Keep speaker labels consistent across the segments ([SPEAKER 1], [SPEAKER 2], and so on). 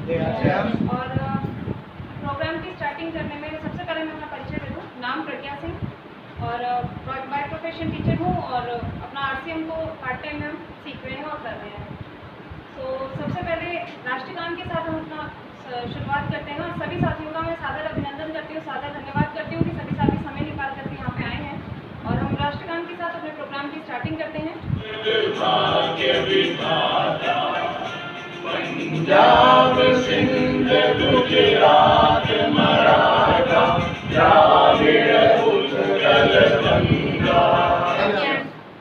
[SPEAKER 1] और प्रोग्राम की स्टार्टिंग करने में सबसे पहले मैं अपना परिचय दे दूँ। नाम प्रज्ञा सिंह और बाय प्रोफेशन टीचर हूँ और अपना RCM को पार्ट टाइम में हम सीख रहे हैं और कर रहे हैं। तो सबसे पहले राष्ट्रगान के साथ हम अपना शुरुआत करते हैं और सभी साथियों का मैं सादर अभिनंदन करती हूँ, सादर धन्यवाद करती हूँ कि सभी साथी समय निकाल करके यहाँ पे आए हैं और हम राष्ट्रगान के साथ अपने प्रोग्राम की स्टार्टिंग करते हैं। पंजाब सिंध गुजरात मराठा द्राविड़ उत्कल गंगा।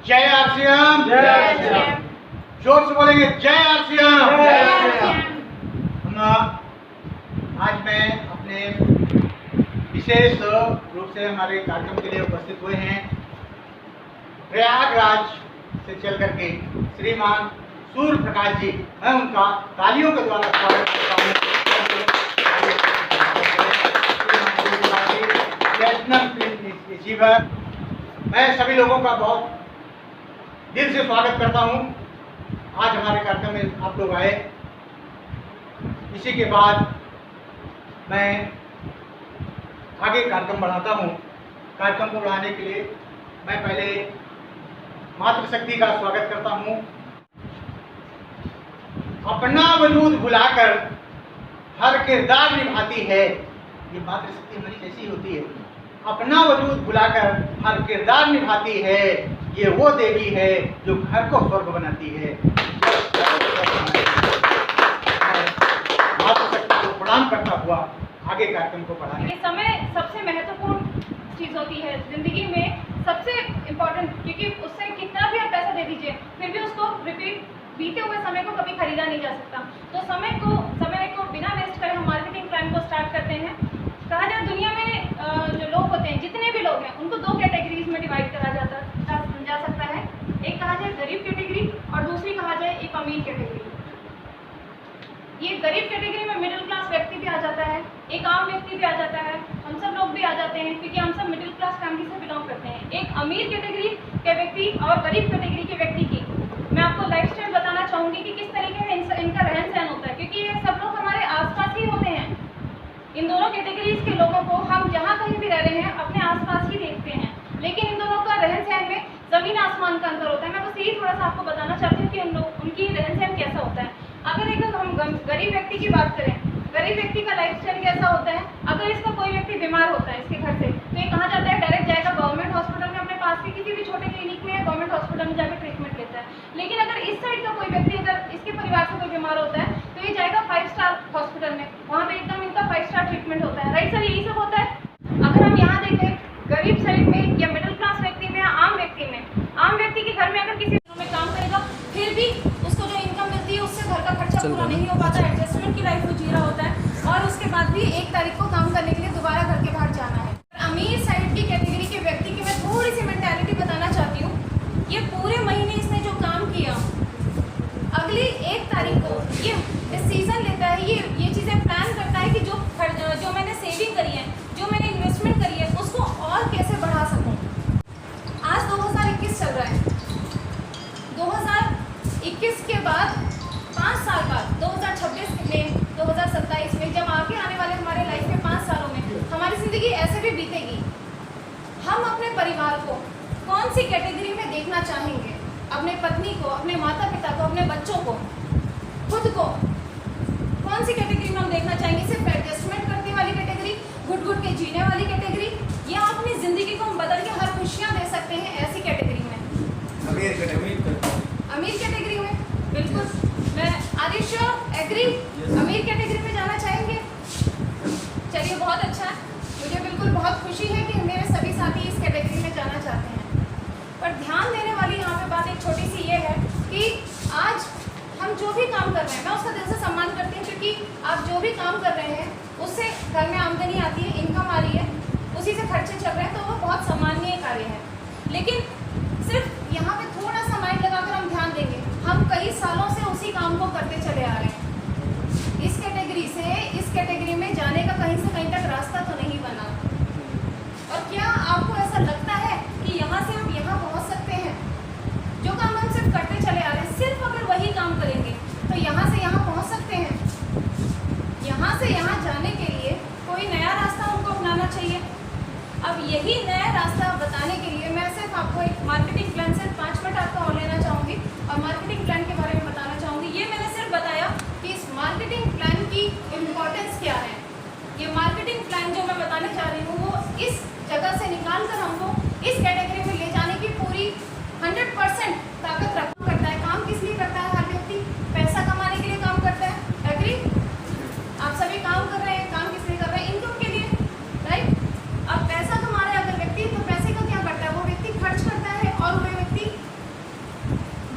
[SPEAKER 2] जय RCM, जय जोर से बोलेंगे जय RCM। आज मैं अपने विशेष रूप से हमारे कार्यक्रम के लिए उपस्थित हुए हैं प्रयागराज से चल करके श्रीमान सूर्य प्रकाश जी। मैं उनका तालियों के द्वारा स्वागत करता हूँ। मैं सभी लोगों का बहुत दिल से स्वागत करता हूँ। आज हमारे कार्यक्रम में आप लोग आए। इसी के बाद मैं आगे कार्यक्रम बढ़ाता हूँ। कार्यक्रम को बढ़ाने के लिए मैं पहले मातृशक्ति का स्वागत करता हूँ। अपना वजूद भुलाकर हर किरदार निभाती है। ये मातृशक्ति हमारी कैसी होती है? अपना वजूद भुलाकर हर किरदार निभाती है। ये वो देवी है जो घर को स्वर्ग बनाती है। मातृशक्ति को प्रणाम करता हुआ आगे कार्यक्रम को बढ़ाने।
[SPEAKER 1] समय सबसे महत्वपूर्ण चीज होती है जिंदगी में, सबसे इम्पोर्टेंट, क्योंकि उससे कितना भी आप पैसा दे दीजिए फिर भी उसको रिपीट बीते हुए समय को कभी खरीदा नहीं जा सकता। तो समय को बिना वेस्ट करे हम मार्केटिंग प्लान को स्टार्ट करते हैं। कहा जाए दुनिया में जो लोग होते हैं, जितने भी लोग हैं, उनको दो कैटेगरीज में डिवाइड करा जा सकता है। एक कहा जाए गरीब कैटेगरी और दूसरी कहा जाए एक अमीर कैटेगरी। ये गरीब कैटेगरी में मिडिल क्लास व्यक्ति भी आ जाता है, एक आम व्यक्ति भी आ जाता है, हम सब लोग भी आ जाते हैं क्योंकि हम सब मिडिल क्लास फैमिली से बिलोंग करते हैं। एक अमीर कैटेगरी के व्यक्ति और गरीब कैटेगरी के व्यक्ति की मैं आपको लाइफस्टाइल बताना चाहूँगी कि किस तरीके से इनका रहन सहन होता है, क्योंकि ये सब लोग हमारे आसपास ही होते हैं। इन दोनों कैटेगरीज के लोगों को हम जहाँ कहीं भी रह रहे हैं अपने आसपास ही देखते हैं, लेकिन इन दोनों का रहन सहन में जमीन आसमान का अंतर होता है। मैं बस यही थोड़ा सा आपको बताना चाहती हूँ कि उनकी रहन सहन कैसा होता है। अगर एक हम गरीब व्यक्ति की बात करें, गरीब व्यक्ति का लाइफस्टाइल कैसा होता है? अगर इसका कोई व्यक्ति बीमार होता है इसके घर से, तो ये कहा जाता है डायरेक्ट जाएगा गवर्नमेंट हॉस्पिटल में, अपने पास के किसी भी छोटे क्लिनिक में या गवर्नमेंट हॉस्पिटल में जाकर ट्रीटमेंट लेता है। लेकिन अगर इस साइड का कोई व्यक्ति, अगर इसके परिवार से कोई बीमार होता है तो ये जाएगा 5 स्टार हॉस्पिटल में, वहाँ पे एकदम इनका 5 स्टार ट्रीटमेंट होता है। राइट सर, यही सब होता है। अगर हम यहाँ देखें गरीब साइड में या मिडिल क्लास व्यक्ति में या आम व्यक्ति में, आम व्यक्ति के घर में अगर किसी में काम करेगा फिर भी उसको जो इनकम मिलती है उससे घर का खर्चा पूरा नहीं हो पाता, एडजस्टमेंट की लाइफ वो जी रहा होता है और उसके बाद भी 1 तारीख को काम करने के लिए दोबारा घर के बाहर जाना है। अमीर साइड की कैटेगरी के व्यक्ति की मैं थोड़ी सी मेंटालिटी बताना चाहती हूँ। ये पूरे महीने इसने जो काम किया, अगली 1 तारीख को ये डिसीजन लेता है, ये चीज़ें प्लान करता है कि जो मैंने सेविंग करी है, जो मैंने इन्वेस्टमेंट करी है, उसको और कैसे बढ़ा सकूँ। आज 2021 चल रहा है। 2021 के बाद 5 साल बाद 2026 में, 2027 में, जब आगे आने वाले हमारे लाइफ में 5 सालों में हमारी ज़िंदगी ऐसे भी बीतेगी, हम अपने परिवार को कौन सी कैटेगरी में देखना चाहेंगे? अपने पत्नी को, अपने माता पिता को, अपने बच्चों को, खुद को कौन सी कैटेगरी में हम देखना चाहेंगे? सिर्फ एडजस्टमेंट करने वाली कैटेगरी, घुट घुट के जीने वाली कैटेगरी, या अपनी ज़िंदगी को हम बदल के हर खुशियाँ दे सकते हैं ऐसी कैटेगरी में? अमीर कैटेगरी में बिल्कुल। मैं आदिश एग्री, अमीर कैटेगरी में जाना चाहेंगे? चलिए, बहुत अच्छा है। मुझे बिल्कुल बहुत खुशी है कि मेरे सभी साथी इस कैटेगरी में जाना चाहते हैं। पर ध्यान देने वाली यहाँ पे बात एक छोटी सी ये है कि आज हम जो भी काम कर रहे हैं, मैं उसका दिल से सम्मान करती हूँ, क्योंकि आप जो भी काम कर रहे हैं उससे घर में आमदनी आती है, इनकम आ रही है, उसी से खर्चे चल रहे हैं, तो वो बहुत सम्माननीय कार्य है। लेकिन सिर्फ यहाँ पे थोड़ा सा माइंड लगाकर हम ध्यान देंगे, हम कई सालों से उसी काम को करते चले आ रहे हैं। इस कैटेगरी से इस कैटेगरी में जाने का कहीं से कहीं तक रास्ता तो नहीं बना। और क्या आपको ऐसा लगता है कि यहाँ से हम यहाँ पहुँच सकते हैं? जो काम हम सिर्फ करते चले आ रहे हैं, सिर्फ अगर वही काम करेंगे तो यहाँ से यहाँ पहुँच सकते हैं? यहाँ से यहाँ जाने के लिए कोई नया रास्ता उनको अपनाना चाहिए। अब यही नया रास्ता बताने के लिए मैं सिर्फ आपको एक मार्केटिंग प्लान से 5 मिनट आपका और लेना चाहूँगी और मार्केटिंग प्लान के बारे में बताना चाहूँगी। ये मैंने सिर्फ बताया कि इस मार्केटिंग प्लान की इम्पोर्टेंस क्या है। ये मार्केटिंग प्लान जो मैं बताने जा रही हूँ वो इस जगह से निकाल कर हमको इस कैटेगरी में ले जाने की पूरी 100% ताकत रखा करता है। काम किस लिए करता है? हर व्यक्ति पैसा कमाने के लिए काम करता है। एग्री? आप सभी काम कर रहे हैं, काम किस लिए कर रहे हैं? इनकम के लिए, राइट? अब पैसा कमा रहे हैं अगर व्यक्ति, तो पैसे का क्या करता है? वो व्यक्ति खर्च करता है और वो व्यक्ति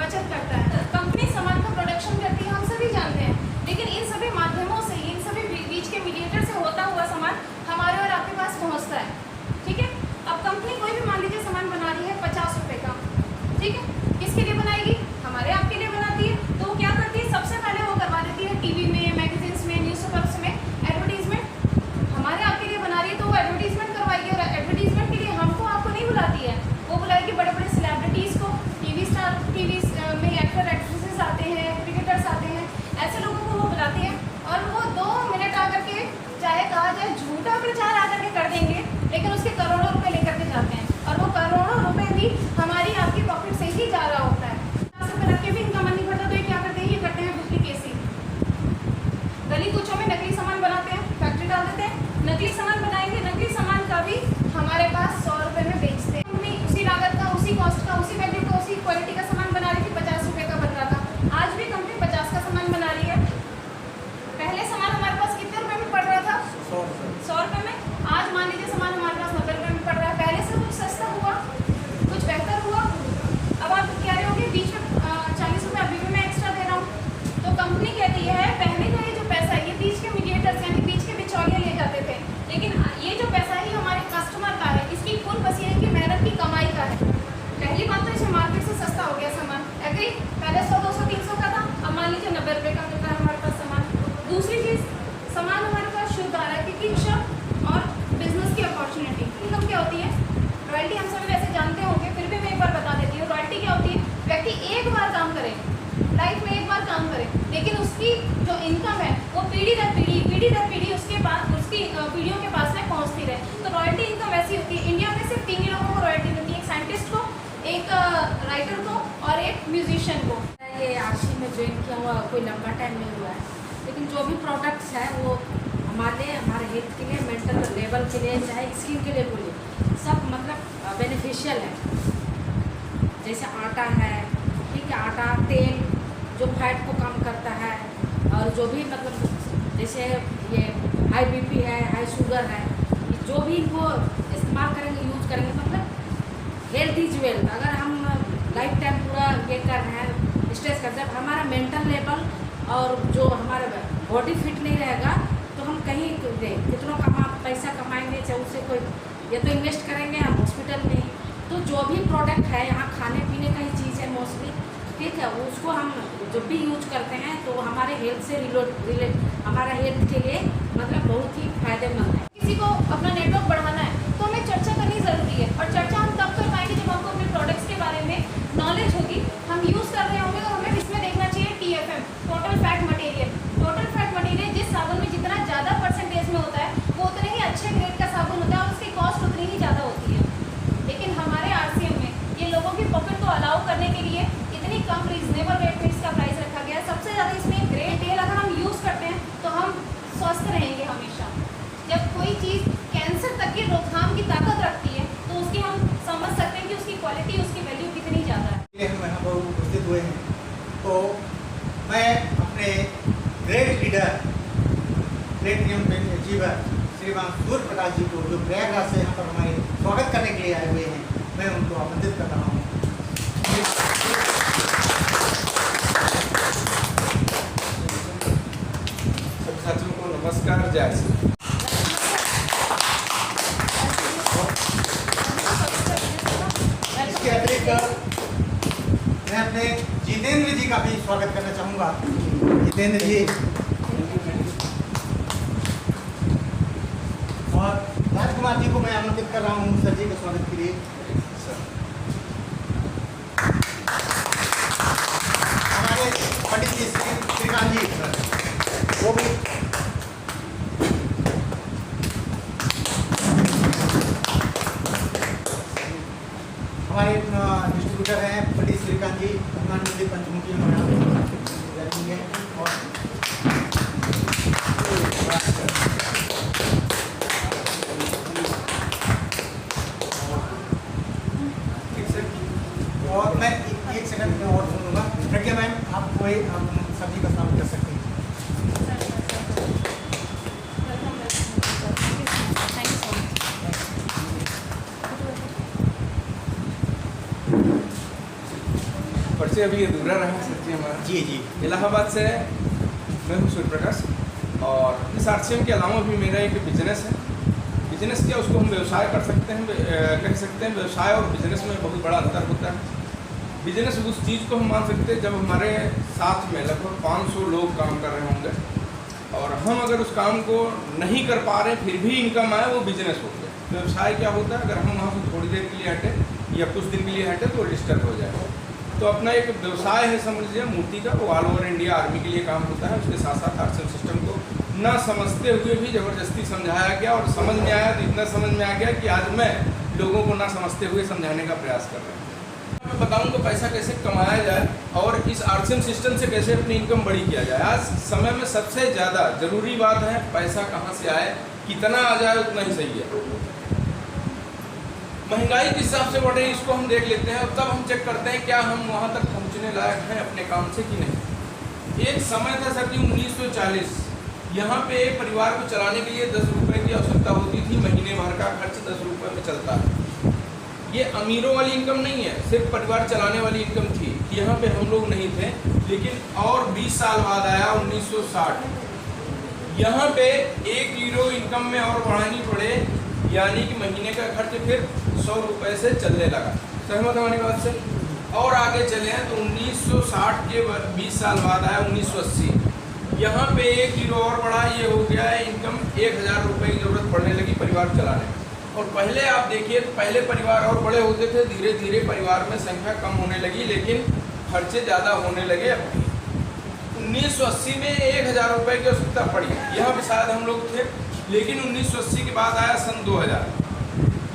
[SPEAKER 1] बचत करता है। कंपनी सामान का प्रोडक्शन करती है, हम सभी जानते हैं, लेकिन इन सभी माध्यमों से, इन सभी बीच के मीडिएटर से होता हुआ सामान हमारे और आपके पास पहुंचता है। ठीक है? अब कंपनी कोई भी मान लीजिए सामान बना रही है 50 रुपये का, ठीक है? किसके लिए बनाएगी? हमारे आपके लिए बनाती है। तो वो क्या करती है? सबसे पहले वो करवा देती है टीवी में, मैगजीन्स में, न्यूज़पेपर्स में एडवर्टीजमेंट। हमारे आपके लिए बना रही है तो वो एडवर्टीजमेंट करवाएगी और एडवर्टीजमेंट के लिए हमको आपको नहीं बुलाती है, वो बुलाएगी बड़े बड़े सेलिब्रिटीज़ को, टीवी स्टार, टीवी में एक्टर एक्ट्रेसेस आते हैं, क्रिकेटर्स आते हैं, ऐसे लोगों को वो बुलाती है और वो 2 मिनट आकर के, चाहे कहा जाए झूठा प्रचार आकर के कर देंगे, लेकिन उसके करोड़ों रुपए लेकर के जाते हैं और वो करोड़ों रुपए भी हमारी आपकी पॉकेट से ही जा रहा होता है। 50 रुपये रख के भी इनका मन नहीं भरता तो ये क्या करते हैं? ये करते हैं डुप्लीकेसी। गली कूचों में नकली सामान बनाते हैं, फैक्ट्री डाल देते हैं, नकली सामान बनाएंगे, नकली सामान का भी हमारे पास 100 रुपये में बेचते हैं। कंपनी उसी लागत का, उसी कॉस्ट का, उसी वैल्यू का, उसी क्वालिटी का सामान बना रही थी, 50 रुपये का बन रहा था। आज भी कंपनी 50 का सामान बना रही है। पहले सामान हमारे पास कितने रुपए में पड़ रहा था? 100 रुपये में। आज मान लीजिए सामान हमारे पास 90 रुपये में पड़ रहा है। पहले से कुछ सस्ता हुआ, कुछ बेहतर हुआ। अब आप कह रहे होंगे बीच में 40 रुपये अभी भी मैं एक्स्ट्रा दे रहा हूँ। तो कंपनी कहती है पहले का ये जो पैसा है ये बीच के मीडिएटर्स यानी बीच के बिचौलिए ले जाते थे, लेकिन ये जो पैसा है ये हमारे कस्टमर का है, इसकी फुल पसीने की मेहनत की कमाई का है। पहली बात तो इसे मार्केट से सस्ता हो गया सामान। एग्री? पहले 100, 200, 300 का था, अब मान लीजिए 90 रुपये का मिलता है हमारे पास सामान। दूसरी चीज़, सामान हमारे पास शुद्ध आ रहा है क्योंकि शॉप और बिजनेस की अपॉर्चुनिटी। इनकम क्या होती है? रॉयल्टी हम सभी वैसे जानते होंगे, फिर भी मैं एक बार बता देती हूँ। रॉयल्टी क्या होती है? व्यक्ति एक बार काम करे, लाइफ में एक बार काम करे, लेकिन उसकी जो इनकम है वो पीढ़ी दर पीढ़ी उसके बाद उसकी पीढ़ियों के पास में पहुँचती रहे। तो रॉयल्टी इनकम ऐसी होती है। इंडिया में सिर्फ 3 ही लोगों को रॉयल्टी मिलती है, एक साइंटिस्ट को, एक राइटर को और एक म्यूजिशियन को।
[SPEAKER 3] ये आरसी में ज्वाइन किया हुआ कोई लंबा टाइम नहीं हुआ है, लेकिन जो भी प्रोडक्ट्स हैं वो हमारे हेल्थ के लिए, मेंटल लेवल के लिए, चाहे स्किन के लिए बोलिए, सब मतलब बेनिफिशियल है। जैसे आटा है, ठीक है, आटा, तेल जो फैट को कम करता है और जो भी मतलब जैसे ये हाई बीपी है, हाई शुगर है, जो भी इनको इस्तेमाल करेंगे, यूज करेंगे, मतलब हेल्थ इज वेल्थ। अगर हम लाइफ टाइम पूरा ये कर रहे हैं, स्ट्रेस करते हैं, हमारा मेंटल लेवल और जो हमारा बॉडी फिट नहीं रहेगा तो हम कहीं कितना पैसा कमाएंगे, चाहे उससे कोई या तो इन्वेस्ट करेंगे हम हॉस्पिटल में ही। तो जो भी प्रोडक्ट है यहाँ खाने पीने का ही चीज़ है मोस्टली, ठीक है, उसको हम जब भी यूज करते हैं तो हमारे हेल्थ से रिलेट हमारा हेल्थ के लिए मतलब बहुत ही फायदेमंद है।
[SPEAKER 1] किसी को अपना नेटवर्क बढ़ाना है तो हमें चर्चा करनी ज़रूरी है और चर्चा हम तब कर पाएंगे जब हमको अपने प्रोडक्ट्स के बारे में नॉलेज होगी, हम यूज़ कर रहे होंगे। तो हमें इसमें देखना चाहिए TFM, total fat material. Total fat material जिस साबुन में जितना ज़्यादा परसेंटेज में होता है वो उतने ही अच्छे ग्रेड का साबुन होता है और उसकी कॉस्ट उतनी ही ज़्यादा होती है। लेकिन हमारे RCM में ये लोगों की पॉकेट को अलाउ करने के लिए इतनी कम रीजनेबल रेट में इसका प्राइस रखा गया है। सबसे ज़्यादा इसमें ग्रेड तेल अगर हम यूज़ करते हैं तो हम स्वस्थ रहेंगे हमेशा। जब कोई चीज़ कैंसर तक की रोकथाम की ताकत रखती है तो उसकी हम समझ सकते हैं कि उसकी क्वालिटी, उसकी वैल्यू कितनी ज़्यादा है।
[SPEAKER 2] हम यहाँ पर उपस्थित हुए हैं तो मैं अपने ग्रेट लीडर, प्लेटिनियम अचीवर श्रीमान सूर्य प्रकाश जी को, जो प्रयागराज से यहाँ पर हमारे स्वागत करने के लिए आए हुए हैं, मैं उनको आमंत्रित कर रहा हूँ।
[SPEAKER 4] सब छात्रों को नमस्कार, जय श्री।
[SPEAKER 2] इसके अतिरिक्त मैं अपने जितेंद्र जी का भी स्वागत करना चाहूँगा। जितेंद्र जी और राजकुमार जी को मैं आमंत्रित कर रहा हूँ सर जी के स्वागत के लिए। हमारे पंडित जी श्रीकांत जी वो भी वही हम सभी का काम कर सकते हैं।
[SPEAKER 1] Thank you so much.
[SPEAKER 4] परिचय अभी अधूरा रहा सर जी हमारा।
[SPEAKER 2] जी जी।
[SPEAKER 4] इलाहाबाद से मैं हूँ सूर्य प्रकाश, और इस RCM के अलावा भी मेरा एक बिजनेस है। बिजनेस क्या, उसको हम व्यवसाय कर सकते हैं, कह सकते हैं। व्यवसाय और बिजनेस में बहुत बड़ा अंतर होता है। बिजनेस उस चीज़ को हम मान सकते हैं जब हमारे साथ में लगभग 500 लोग काम कर रहे होंगे, और हम अगर उस काम को नहीं कर पा रहे फिर भी इनकम आए, वो बिजनेस हो गया। व्यवसाय क्या होता है, अगर हम वहाँ से थोड़ी देर के लिए हटे या कुछ दिन के लिए हटे तो डिस्टर्ब हो जाए। तो अपना एक व्यवसाय है, समझ लीजिए मूर्ति का, वो ऑल ओवर इंडिया आर्मी के लिए काम होता है। उसके साथ साथ RCM सिस्टम को ना समझते हुए भी ज़बरदस्ती समझाया गया, और समझ में आया तो इतना समझ में आ गया कि आज मैं लोगों को ना समझते हुए समझाने का प्रयास कर रहा हूँ। मैं बताऊँगा पैसा कैसे कमाया जाए और इस RCM सिस्टम से कैसे अपनी इनकम बड़ी किया जाए। आज समय में सबसे ज़्यादा ज़रूरी बात है पैसा कहाँ से आए, कितना आ जाए उतना ही सही है। महंगाई किस हिसाब से बढ़े इसको हम देख लेते हैं, और तब हम चेक करते हैं क्या हम वहाँ तक पहुँचने लायक हैं अपने काम से कि नहीं। एक समय था सर जी 1940, यहाँ पे एक परिवार को चलाने के लिए 10 रुपये की आवश्यकता होती थी। महीने भर का खर्च 10 रुपये में चलता है। ये अमीरों वाली इनकम नहीं है, सिर्फ परिवार चलाने वाली इनकम थी। यहाँ पे हम लोग नहीं थे, लेकिन और 20 साल बाद आया 1960, यहाँ पे 1 यूरो इनकम में और बढ़ानी पड़े, यानी कि महीने का खर्च फिर 100 रुपये से चलने लगा। सहमत होने के बाद से और आगे चले हैं तो 1960 के 20 साल बाद आया 1980, यहाँ पे 1 यूरो और बढ़ा, ये हो गया है इनकम 1000 रुपये की ज़रूरत पड़ने लगी परिवार चलाने में। और पहले आप देखिए तो पहले परिवार और बड़े होते थे, धीरे धीरे परिवार में संख्या कम होने लगी, लेकिन खर्चे ज़्यादा होने लगे। 1980 में 1000 रुपये की आवश्यकता पड़ी, यहाँ भी शायद हम लोग थे, लेकिन 1980 के बाद आया सन 2000,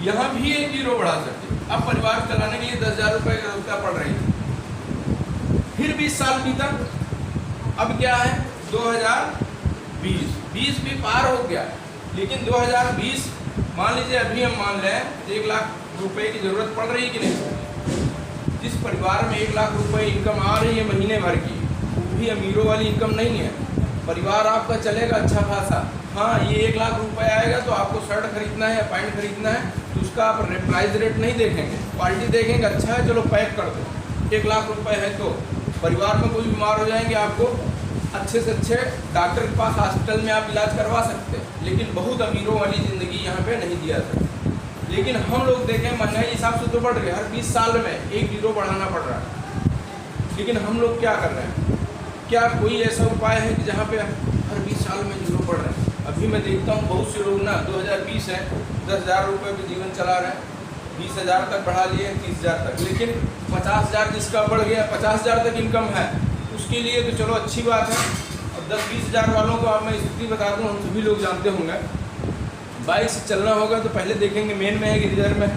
[SPEAKER 4] यहाँ भी 1 यूरो बढ़ा सकते। अब परिवार चलाने के लिए 10,000 रुपये की आवश्यकता पड़ रही है। फिर 20 साल बीता, अब क्या है 2020 भी पार हो गया, लेकिन 2020 मान लीजिए अभी हम मान लें 1 लाख रुपए की ज़रूरत पड़ रही है कि नहीं। जिस परिवार में 1 लाख रुपए इनकम आ रही है महीने भर की, वो भी अमीरों वाली इनकम नहीं है। परिवार आपका चलेगा अच्छा खासा, हाँ ये 1 लाख रुपए आएगा तो आपको शर्ट खरीदना है या पैंट खरीदना है तो उसका आप प्राइस रेट नहीं देखेंगे, क्वालिटी देखेंगे, अच्छा है चलो पैक कर दो। 1 लाख रुपए है तो परिवार में कोई बीमार हो जाएंगे, आपको अच्छे से अच्छे डॉक्टर के पास हॉस्पिटल में आप इलाज करवा सकते हैं, लेकिन बहुत अमीरों वाली ज़िंदगी यहाँ पे नहीं दिया सकते। लेकिन हम लोग देखें महंगाई हिसाब से तो बढ़ रही है, हर 20 साल में 1 यूरो बढ़ाना पड़ रहा है, लेकिन हम लोग क्या कर रहे हैं? क्या कोई ऐसा उपाय है कि जहाँ पे हर 20 साल में यूरो बढ़ रहे हैं? अभी मैं देखता हूँ बहुत से लोग ना 2020 है 10,000 रुपये पे जीवन चला रहे हैं, 20,000 तक बढ़ा लिए 30,000 तक, लेकिन 50,000 जिसका बढ़ गया 50,000 तक इनकम है उसके लिए तो चलो अच्छी बात है। और 10-20 हज़ार वालों को आप मैं स्थिति बता दूँ, हम सभी लोग जानते होंगे, बाइक से चलना होगा तो पहले देखेंगे मेन में है कि रिजर्व में है,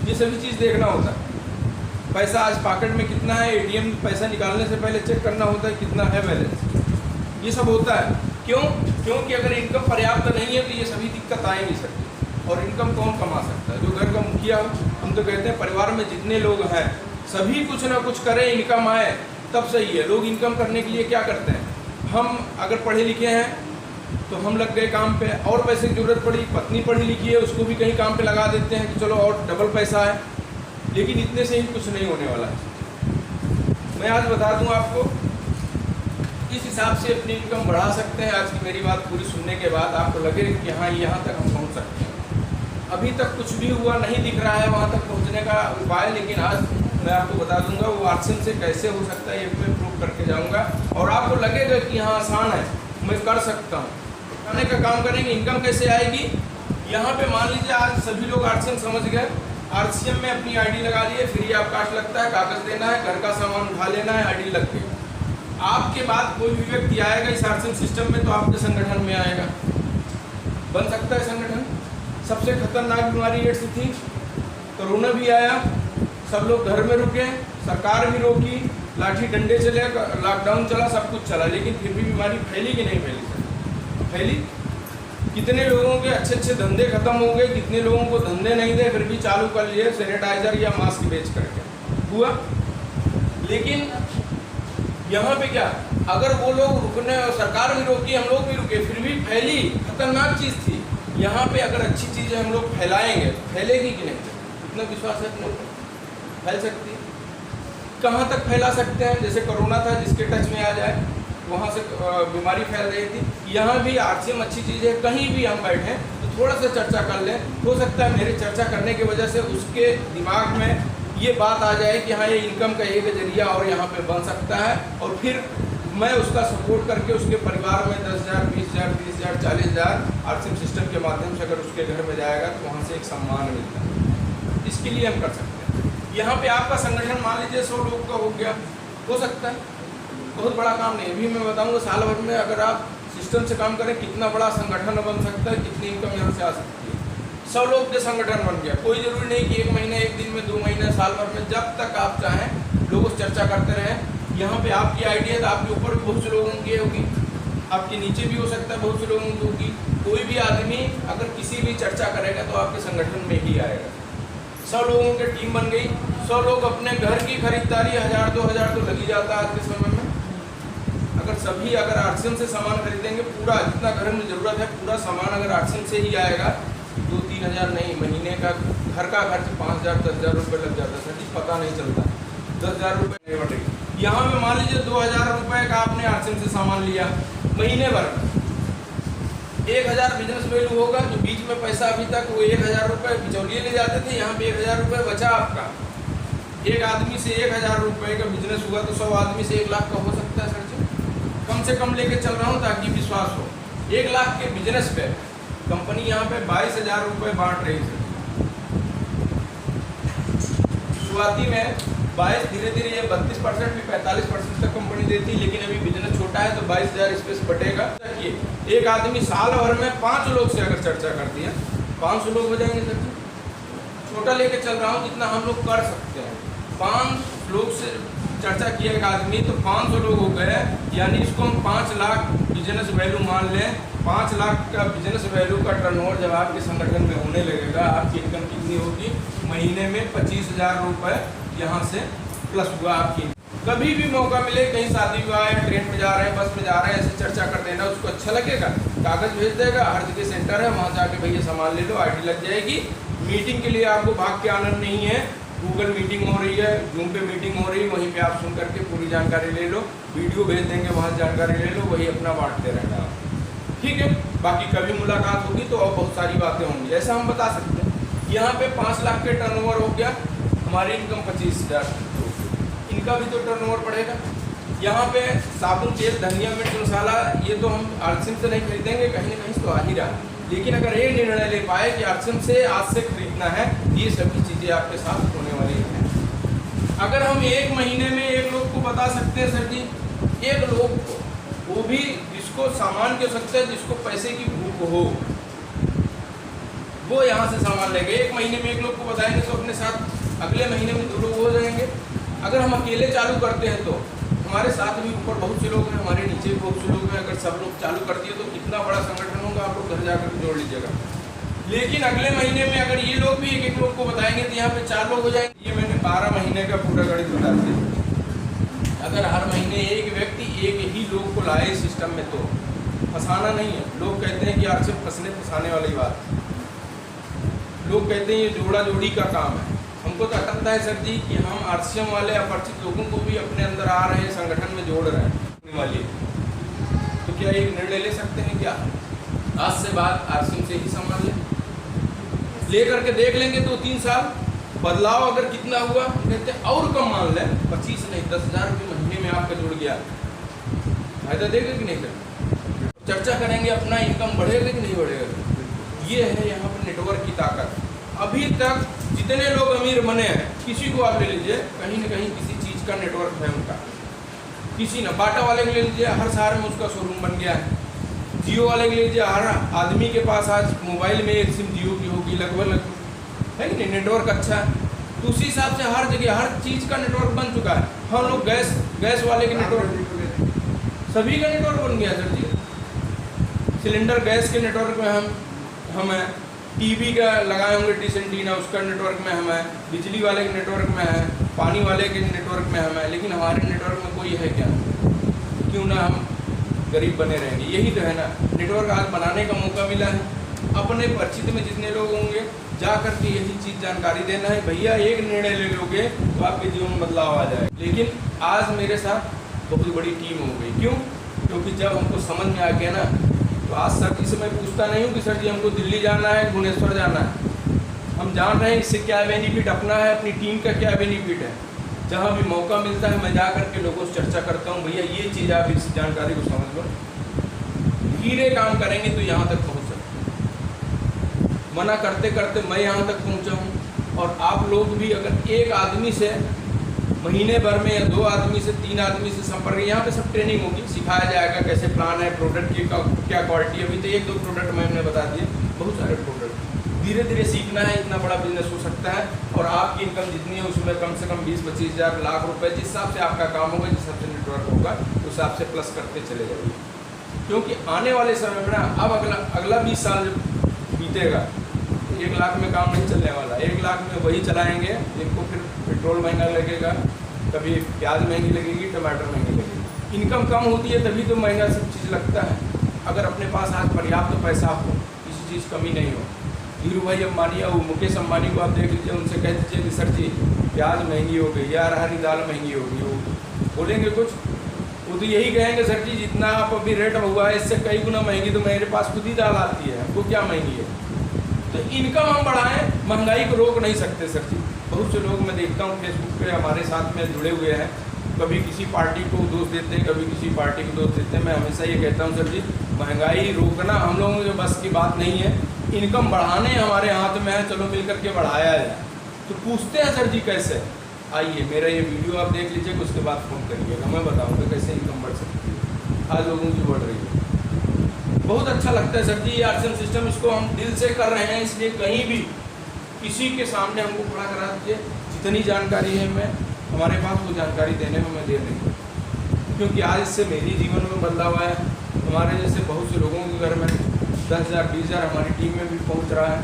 [SPEAKER 4] ये सभी चीज़ देखना होता है। पैसा आज पॉकेट में कितना है, ATM में पैसा निकालने से पहले चेक करना होता है कितना है बैलेंस, ये सब होता है। क्यों? क्योंकि अगर इनकम पर्याप्त नहीं है तो ये सभी दिक्कत आ ही नहीं सकती। और इनकम कौन कमा सकता है? जो घर का मुखिया हो। हम तो कहते हैं परिवार में जितने लोग हैं सभी कुछ ना कुछ करें, इनकम आए तब सही है। लोग इनकम करने के लिए क्या करते हैं, हम अगर पढ़े लिखे हैं तो हम लग गए काम पे, और पैसे की जरूरत पड़ी, पत्नी पढ़ी लिखी है उसको भी कहीं काम पे लगा देते हैं कि चलो और डबल पैसा है, लेकिन इतने से ही कुछ नहीं होने वाला है। मैं आज बता दूं आपको, इस हिसाब से अपनी इनकम बढ़ा सकते हैं। आज की मेरी बात पूरी सुनने के बाद आपको लगे कि हाँ यहाँ तक हम पहुँच सकते हैं। अभी तक कुछ भी हुआ नहीं दिख रहा है वहाँ तक पहुँचने का उपाय, लेकिन आज मैं आपको बता दूंगा वो RCM से कैसे हो सकता है, ये मैं प्रूव करके जाऊँगा और आपको लगेगा कि हाँ आसान है, मैं कर सकता हूँ। खाने का काम करेंगे, इनकम कैसे आएगी? यहाँ पे मान लीजिए आज सभी लोग RCM समझ गए, RCM में अपनी ID लगा लिए, फ्री ऑफ कास्ट लगता है, कागज़ देना है, घर का सामान उठा लेना है, ID लग गई। आपके बाद कोई भी व्यक्ति आएगा इस RCM सिस्टम में तो आपके संगठन में आएगा, बन सकता है संगठन। सबसे खतरनाक बीमारी एड्स थी, कोरोना भी आया, सब लोग घर में रुके, सरकार भी रोकी, लाठी डंडे चले, लॉकडाउन चला, सब कुछ चला, लेकिन फिर भी बीमारी फैली कि नहीं फैली सर? फैली। कितने लोगों के अच्छे अच्छे धंधे खत्म हो गए, कितने लोगों को धंधे नहीं थे फिर भी चालू कर लिए सैनिटाइजर या मास्क बेच करके, हुआ। लेकिन यहाँ पे क्या, अगर वो लोग रुकने और सरकार भी रोकी, हम लोग भी रुके, फिर भी फैली, खतरनाक चीज़ थी। यहाँ पे अगर अच्छी चीज़ें हम लोग फैलाएंगे तो फैलेगी कि नहीं? इतना विश्वास है अपने ऊपर, फैल सकती है। कहाँ तक फैला सकते हैं? जैसे कोरोना था, जिसके टच में आ जाए, वहाँ से बीमारी फैल रही थी। यहाँ भी आरसीएम अच्छी चीज़ है, कहीं भी हम बैठें तो थोड़ा सा चर्चा कर लें, हो सकता है मेरे चर्चा करने की वजह से उसके दिमाग में ये बात आ जाए कि हाँ ये इनकम का एक जरिया और यहाँ पे बन सकता है, और फिर मैं उसका सपोर्ट करके उसके परिवार में 10,000, 20,000, 30,000, 40,000 आरसीएम सिस्टम के माध्यम से अगर उसके घर में जाएगा तो वहाँ से एक सम्मान मिलता है। इसके लिए हम कर सकते हैं। यहाँ पे आपका संगठन मान लीजिए 100 लोग का हो गया, हो सकता है, बहुत बड़ा काम नहीं। अभी मैं बताऊँगा साल भर में अगर आप सिस्टम से काम करें कितना बड़ा संगठन बन सकता है, कितनी इनकम यहाँ से आ सकती है। 100 लोग के संगठन बन गया, कोई ज़रूरी नहीं कि 1 महीने, 1 दिन में, 2 महीने, साल भर में, जब तक आप चाहें लोगों से चर्चा करते रहें। यहाँ पे आपकी आइडिया तो आपके ऊपर भी बहुत से लोगों की होगी, आपके नीचे भी हो सकता है बहुत से लोगों की होगी। कोई भी आदमी अगर किसी भी चर्चा करेगा तो आपके संगठन में ही आएगा। 100 लोगों की टीम बन गई, 100 लोग अपने घर की खरीदारी 1,000, 2,000 तो लग ही जाता है आज के समय में। अगर आरसीएम से सामान खरीदेंगे, पूरा जितना घर में ज़रूरत है पूरा सामान अगर आरसीएम से ही आएगा, 2-3 हज़ार नहीं, महीने का घर का खर्च 5,000, 10,000 रुपये लग जाता है। सर जी पता नहीं चलता, 10,000 रुपये नहीं बढ़ेगी। यहाँ पे मान लीजिए 2,000 रुपये का आपने आरसीएम से सामान लिया, महीने भर 1,000 बिजनेस वैल्यू होगा। जो बीच में पैसा अभी तक वो 1,000 रुपये बिचौलिए ले जाते थे, यहाँ पे 1,000 रुपये बचा आपका। एक आदमी से 1,000 रुपये का बिजनेस हुआ तो 100 आदमी से 1 लाख का हो सकता है। सर जी कम से कम लेके चल रहा हूँ ताकि विश्वास हो। 1 लाख के बिजनेस पे कंपनी यहाँ पे 22,000 रुपये बांट रही है। शुरुआती में 22, धीरे धीरे ये 32% भी 45% तक कंपनी देती है, लेकिन अभी बिजनेस छोटा है तो 22,000 इस पे से बटेगा। देखिए एक आदमी साल भर में 5 लोग से अगर चर्चा कर दिया, 500 लोग हो जाएंगे। सर छोटा लेके चल रहा हूँ जितना हम लोग कर सकते हैं। 5 लोग से चर्चा किया एक आदमी तो 500 लोग हो गए, यानी इसको हम 5 लाख बिजनेस वैल्यू मान लें। 5 लाख का बिजनेस वैल्यू का टर्नओवर जब आपके संगठन में होने लगेगा, आपकी इनकम कितनी होगी? महीने में 25,000 रुपये यहाँ से प्लस हुआ आपकी। कभी भी मौका मिले, कहीं शादी विवाह है, ट्रेन में जा रहे हैं, बस में जा रहे हैं, ऐसे चर्चा कर देना, उसको अच्छा लगेगा, कागज़ भेज देगा, हर जगह सेंटर है, वहाँ जाके भैया सामान ले लो, आईडी लग जाएगी। मीटिंग के लिए आपको भाग के आना नहीं है, गूगल मीटिंग हो रही है, जूम पे मीटिंग हो रही है, वहीं पे आप सुन करके पूरी जानकारी ले लो, वीडियो भेज देंगे, वहाँ जानकारी ले लो, वही अपना बांटते रहना, ठीक है। बाकी कभी मुलाकात होगी तो और बहुत सारी बातें होंगी, ऐसा हम बता सकते हैं। यहाँ पे 5 लाख के टर्नओवर हो गया, हमारी इनकम 25,000, इनका भी तो टर्नओवर बढ़ेगा। यहाँ पे साबुन, तेल, धनिया, मिर्च, मसाला, ये तो हम आरसीएम से नहीं खरीदेंगे, कहीं ना कहीं तो आ ही रहा। लेकिन अगर ये निर्णय ले पाए कि आरसीएम से आज से खरीदना है, ये सभी चीज़ें आपके साथ होने वाली हैं। अगर हम 1 महीने में 1 लोग को बता सकते हैं, सर जी 1 लोग को, वो भी जिसको सामान की सकते हैं, जिसको पैसे की भूख हो, वो यहाँ से सामान लेंगे। 1 महीने में 1 लोग को बताएंगे तो अपने साथ अगले महीने में 2 लोग हो जाएंगे। अगर हम अकेले चालू करते हैं तो हमारे साथ भी ऊपर बहुत से लोग हैं, हमारे नीचे भी बहुत से लोग हैं। अगर सब लोग चालू कर दिए तो कितना बड़ा संगठन होगा, आप लोग घर जाकर जोड़ लीजिएगा। लेकिन अगले महीने में अगर ये लोग भी 1-1 लोग को बताएंगे तो यहाँ पे 4 लोग हो जाएंगे। ये मैंने 12 महीने का पूरा गणित बता दिया। अगर हर महीने एक व्यक्ति 1 ही लोग को लाए सिस्टम में तो फंसाना नहीं है। लोग कहते हैं कि आरसीएम फंसाने वाली बात, लोग कहते हैं ये जोड़ा जोड़ी का काम है। हमको तो लगता है सर जी कि हम आरसीएम वाले अपरिचित लोगों को भी अपने अंदर आ रहे हैं, संगठन में जोड़ रहे हैं वाली। तो क्या एक निर्णय ले सकते हैं क्या आज से बाद आरसीएम से ही सामान ले करके देख लेंगे 2-3 साल बदलाव अगर कितना हुआ, कहते हैं और कम मान लें, 25 नहीं 10,000 रुपये महीने में आपका जुड़ गया, फायदा देगा कि नहीं सर? चर्चा करेंगे, अपना इनकम बढ़ेगा कि नहीं बढ़ेगा। ये है यहाँ पर नेटवर्क की ताकत। अभी तक जितने लोग अमीर बने हैं, किसी को आप ले लीजिए, कहीं ना कहीं किसी चीज़ का नेटवर्क है उनका। किसी न बाटा वाले को ले लीजिए, हर शहर में उसका शोरूम बन गया है। जियो वाले को ले लीजिए, हर आदमी के पास आज मोबाइल में 1 सिम जियो की होगी लगभग, है कि नहीं? नेटवर्क अच्छा है, तो उसी हिसाब से हर जगह हर चीज़ का नेटवर्क बन चुका है। हम लोग गैस वाले के नेटवर्क, सभी का नेटवर्क बन गया सर जी। सिलेंडर गैस के नेटवर्क में हम हैं, टीवी का लगाए होंगे डिश एंटीना, उसका नेटवर्क में हम है, बिजली वाले के नेटवर्क में है, पानी वाले के नेटवर्क में हम है। लेकिन हमारे नेटवर्क में कोई है क्या? क्यों ना हम गरीब बने रहेंगे। यही तो है ना, नेटवर्क आज बनाने का मौका मिला है। अपने परिचित में जितने लोग होंगे जा करके यही चीज़ जानकारी देना है। भैया एक निर्णय ले लोगे तो आपके जीवन में बदलाव आ जाए। लेकिन आज मेरे साथ बहुत बड़ी टीम हो गई। क्यों? क्योंकि जब हमको समझ में आ गया ना, तो आज सर जी से मैं पूछता नहीं हूँ कि सर जी हमको दिल्ली जाना है, भुवनेश्वर जाना है। हम जान रहे हैं इससे क्या बेनिफिट अपना है, अपनी टीम का क्या बेनिफिट है। जहाँ भी मौका मिलता है मैं जा करके लोगों से चर्चा करता हूँ, भैया ये चीज़ आप इस जानकारी को समझ लो, धीरे काम करेंगे तो यहाँ तक पहुँच सकते। मना करते करते मैं यहाँ तक पहुँचा हूँ। और आप लोग भी अगर एक आदमी से महीने भर में या 2 आदमी से 3 आदमी से संपर्क, यहाँ पे सब ट्रेनिंग होगी, सिखाया जाएगा कैसे प्लान है, प्रोडक्ट की क्या क्वालिटी है। अभी तो 1-2 प्रोडक्ट मैंने बता दिए, बहुत सारे प्रोडक्ट धीरे धीरे सीखना है। इतना बड़ा बिजनेस हो सकता है और आपकी इनकम जितनी है उसमें कम से कम 20-25 हज़ार लाख रुपए, जिस हिसाब से आपका काम होगा, जिस हिसाब से नेटवर्क होगा, उस हिसाब से प्लस करते चले जाइए। क्योंकि आने वाले समय में ना, अब अगला 20 साल जब बीतेगा, 1 लाख में काम नहीं चलने वाला। 1 लाख में वही चलाएंगे जिनको फिर पेट्रोल महंगा लगेगा, कभी प्याज महंगी लगेगी, टमाटर महंगी लगेगी। इनकम कम होती है तभी तो महंगा सब चीज़ लगता है। अगर अपने पास आज पर्याप्त पैसा हो, किसी चीज़ कमी नहीं हो, धीरू भाई अंबानी और मुकेश अंबानी को आप देख लीजिए, उनसे कह दीजिए कि सर जी प्याज महंगी हो गई या अरहर की दाल महंगी हो गई, वो बोलेंगे कुछ? वो तो यही कहेंगे सर जी जितना आप अभी रेट हुआ है इससे कई गुना महंगी तो मेरे पास खुद ही दाल आती है, हमको क्या महंगी है। तो इनकम हम बढ़ाएं, महंगाई को रोक नहीं सकते सर जी। बहुत से लोग मैं देखता हूँ फेसबुक पे हमारे साथ में जुड़े हुए हैं, कभी किसी पार्टी को दोष देते हैं, कभी किसी पार्टी को दोष देते हैं। मैं हमेशा ये कहता हूँ सर जी, महंगाई रोकना हम लोगों के बस की बात नहीं है, इनकम बढ़ाने हमारे हाथ में है, चलो मिल करके बढ़ाया जाए। तो पूछते हैं सर जी कैसे, आइए मेरा ये वीडियो आप देख लीजिएगा, उसके बाद फ़ोन करिएगा, मैं बताऊँगा कैसे इनकम बढ़ सकती है। आज लोगों की बढ़ रही है, बहुत अच्छा लगता है सर जी। ये आरसीएम सिस्टम इसको हम दिल से कर रहे हैं, इसलिए कहीं भी किसी के सामने हमको खड़ा करा दीजिए। जितनी जानकारी है मैं हमारे पास वो जानकारी देने में मैं दे रही हूँ, क्योंकि आज इससे मेरी जीवन में बदलाव आया। हमारे जैसे बहुत से लोगों के घर में 10,000 20,000 हमारी टीम में भी पहुँच रहा है,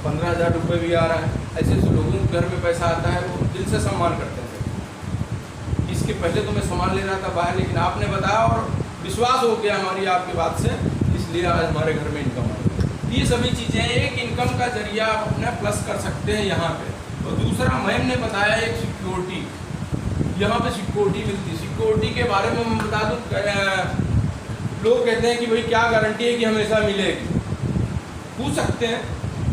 [SPEAKER 4] 15,000 रुपये भी आ रहा है। ऐसे ऐसे लोगों के घर में पैसा आता है, वो दिल से सम्मान करते हैं। इसके पहले तो मैं सामान ले रहा था बाहर, लेकिन आपने बताया और विश्वास हो गया हमारी आपकी बात से, इसलिए आज हमारे घर में इनकम आ रही है। ये सभी चीज़ें एक इनकम का जरिया आप अपना प्लस कर सकते हैं यहाँ पे। और दूसरा मैम ने बताया एक सिक्योरिटी, यहाँ पे सिक्योरिटी मिलती है। सिक्योरिटी के बारे में मैं बता दूँ, लोग कहते हैं कि भाई क्या गारंटी है कि हमेशा मिलेगी। पूछ सकते हैं,